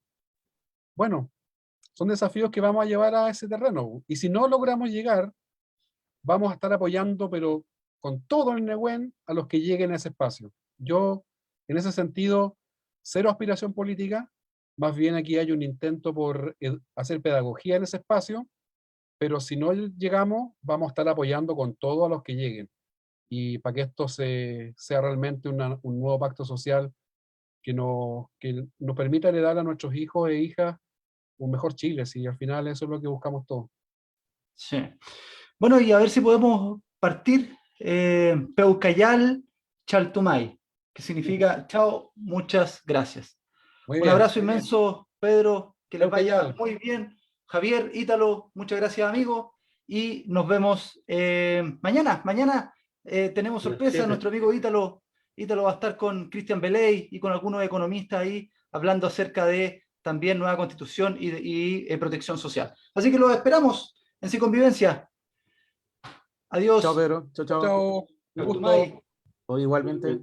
Bueno, son desafíos que vamos a llevar a ese terreno. Y si no logramos llegar, vamos a estar apoyando, pero con todo el Nehuen, a los que lleguen a ese espacio. Yo, en ese sentido, cero aspiración política, más bien aquí hay un intento por hacer pedagogía en ese espacio, pero si no llegamos, vamos a estar apoyando con todo a los que lleguen. Y para que esto sea realmente un nuevo pacto social que nos permita heredar a nuestros hijos e hijas un mejor Chile, si al final eso es lo que buscamos todos. Sí. Bueno, y a ver si podemos partir. Peucayal Chaltumay, que significa chao, muchas gracias. Muy Un bien. abrazo inmenso, Pedro, que les vaya Peucayal. muy bien. Javier, Ítalo, muchas gracias, amigo. y nos vemos mañana. Mañana tenemos A las sorpresa, 7. nuestro amigo Ítalo va a estar con Cristian Beley y con algunos economistas ahí hablando acerca de también nueva constitución y protección social. Así que los esperamos en Psiconvivencia. Adiós. Chao, Pedro. Chao, chao. Chao. Un Chao, gusto. Tumay. Igualmente.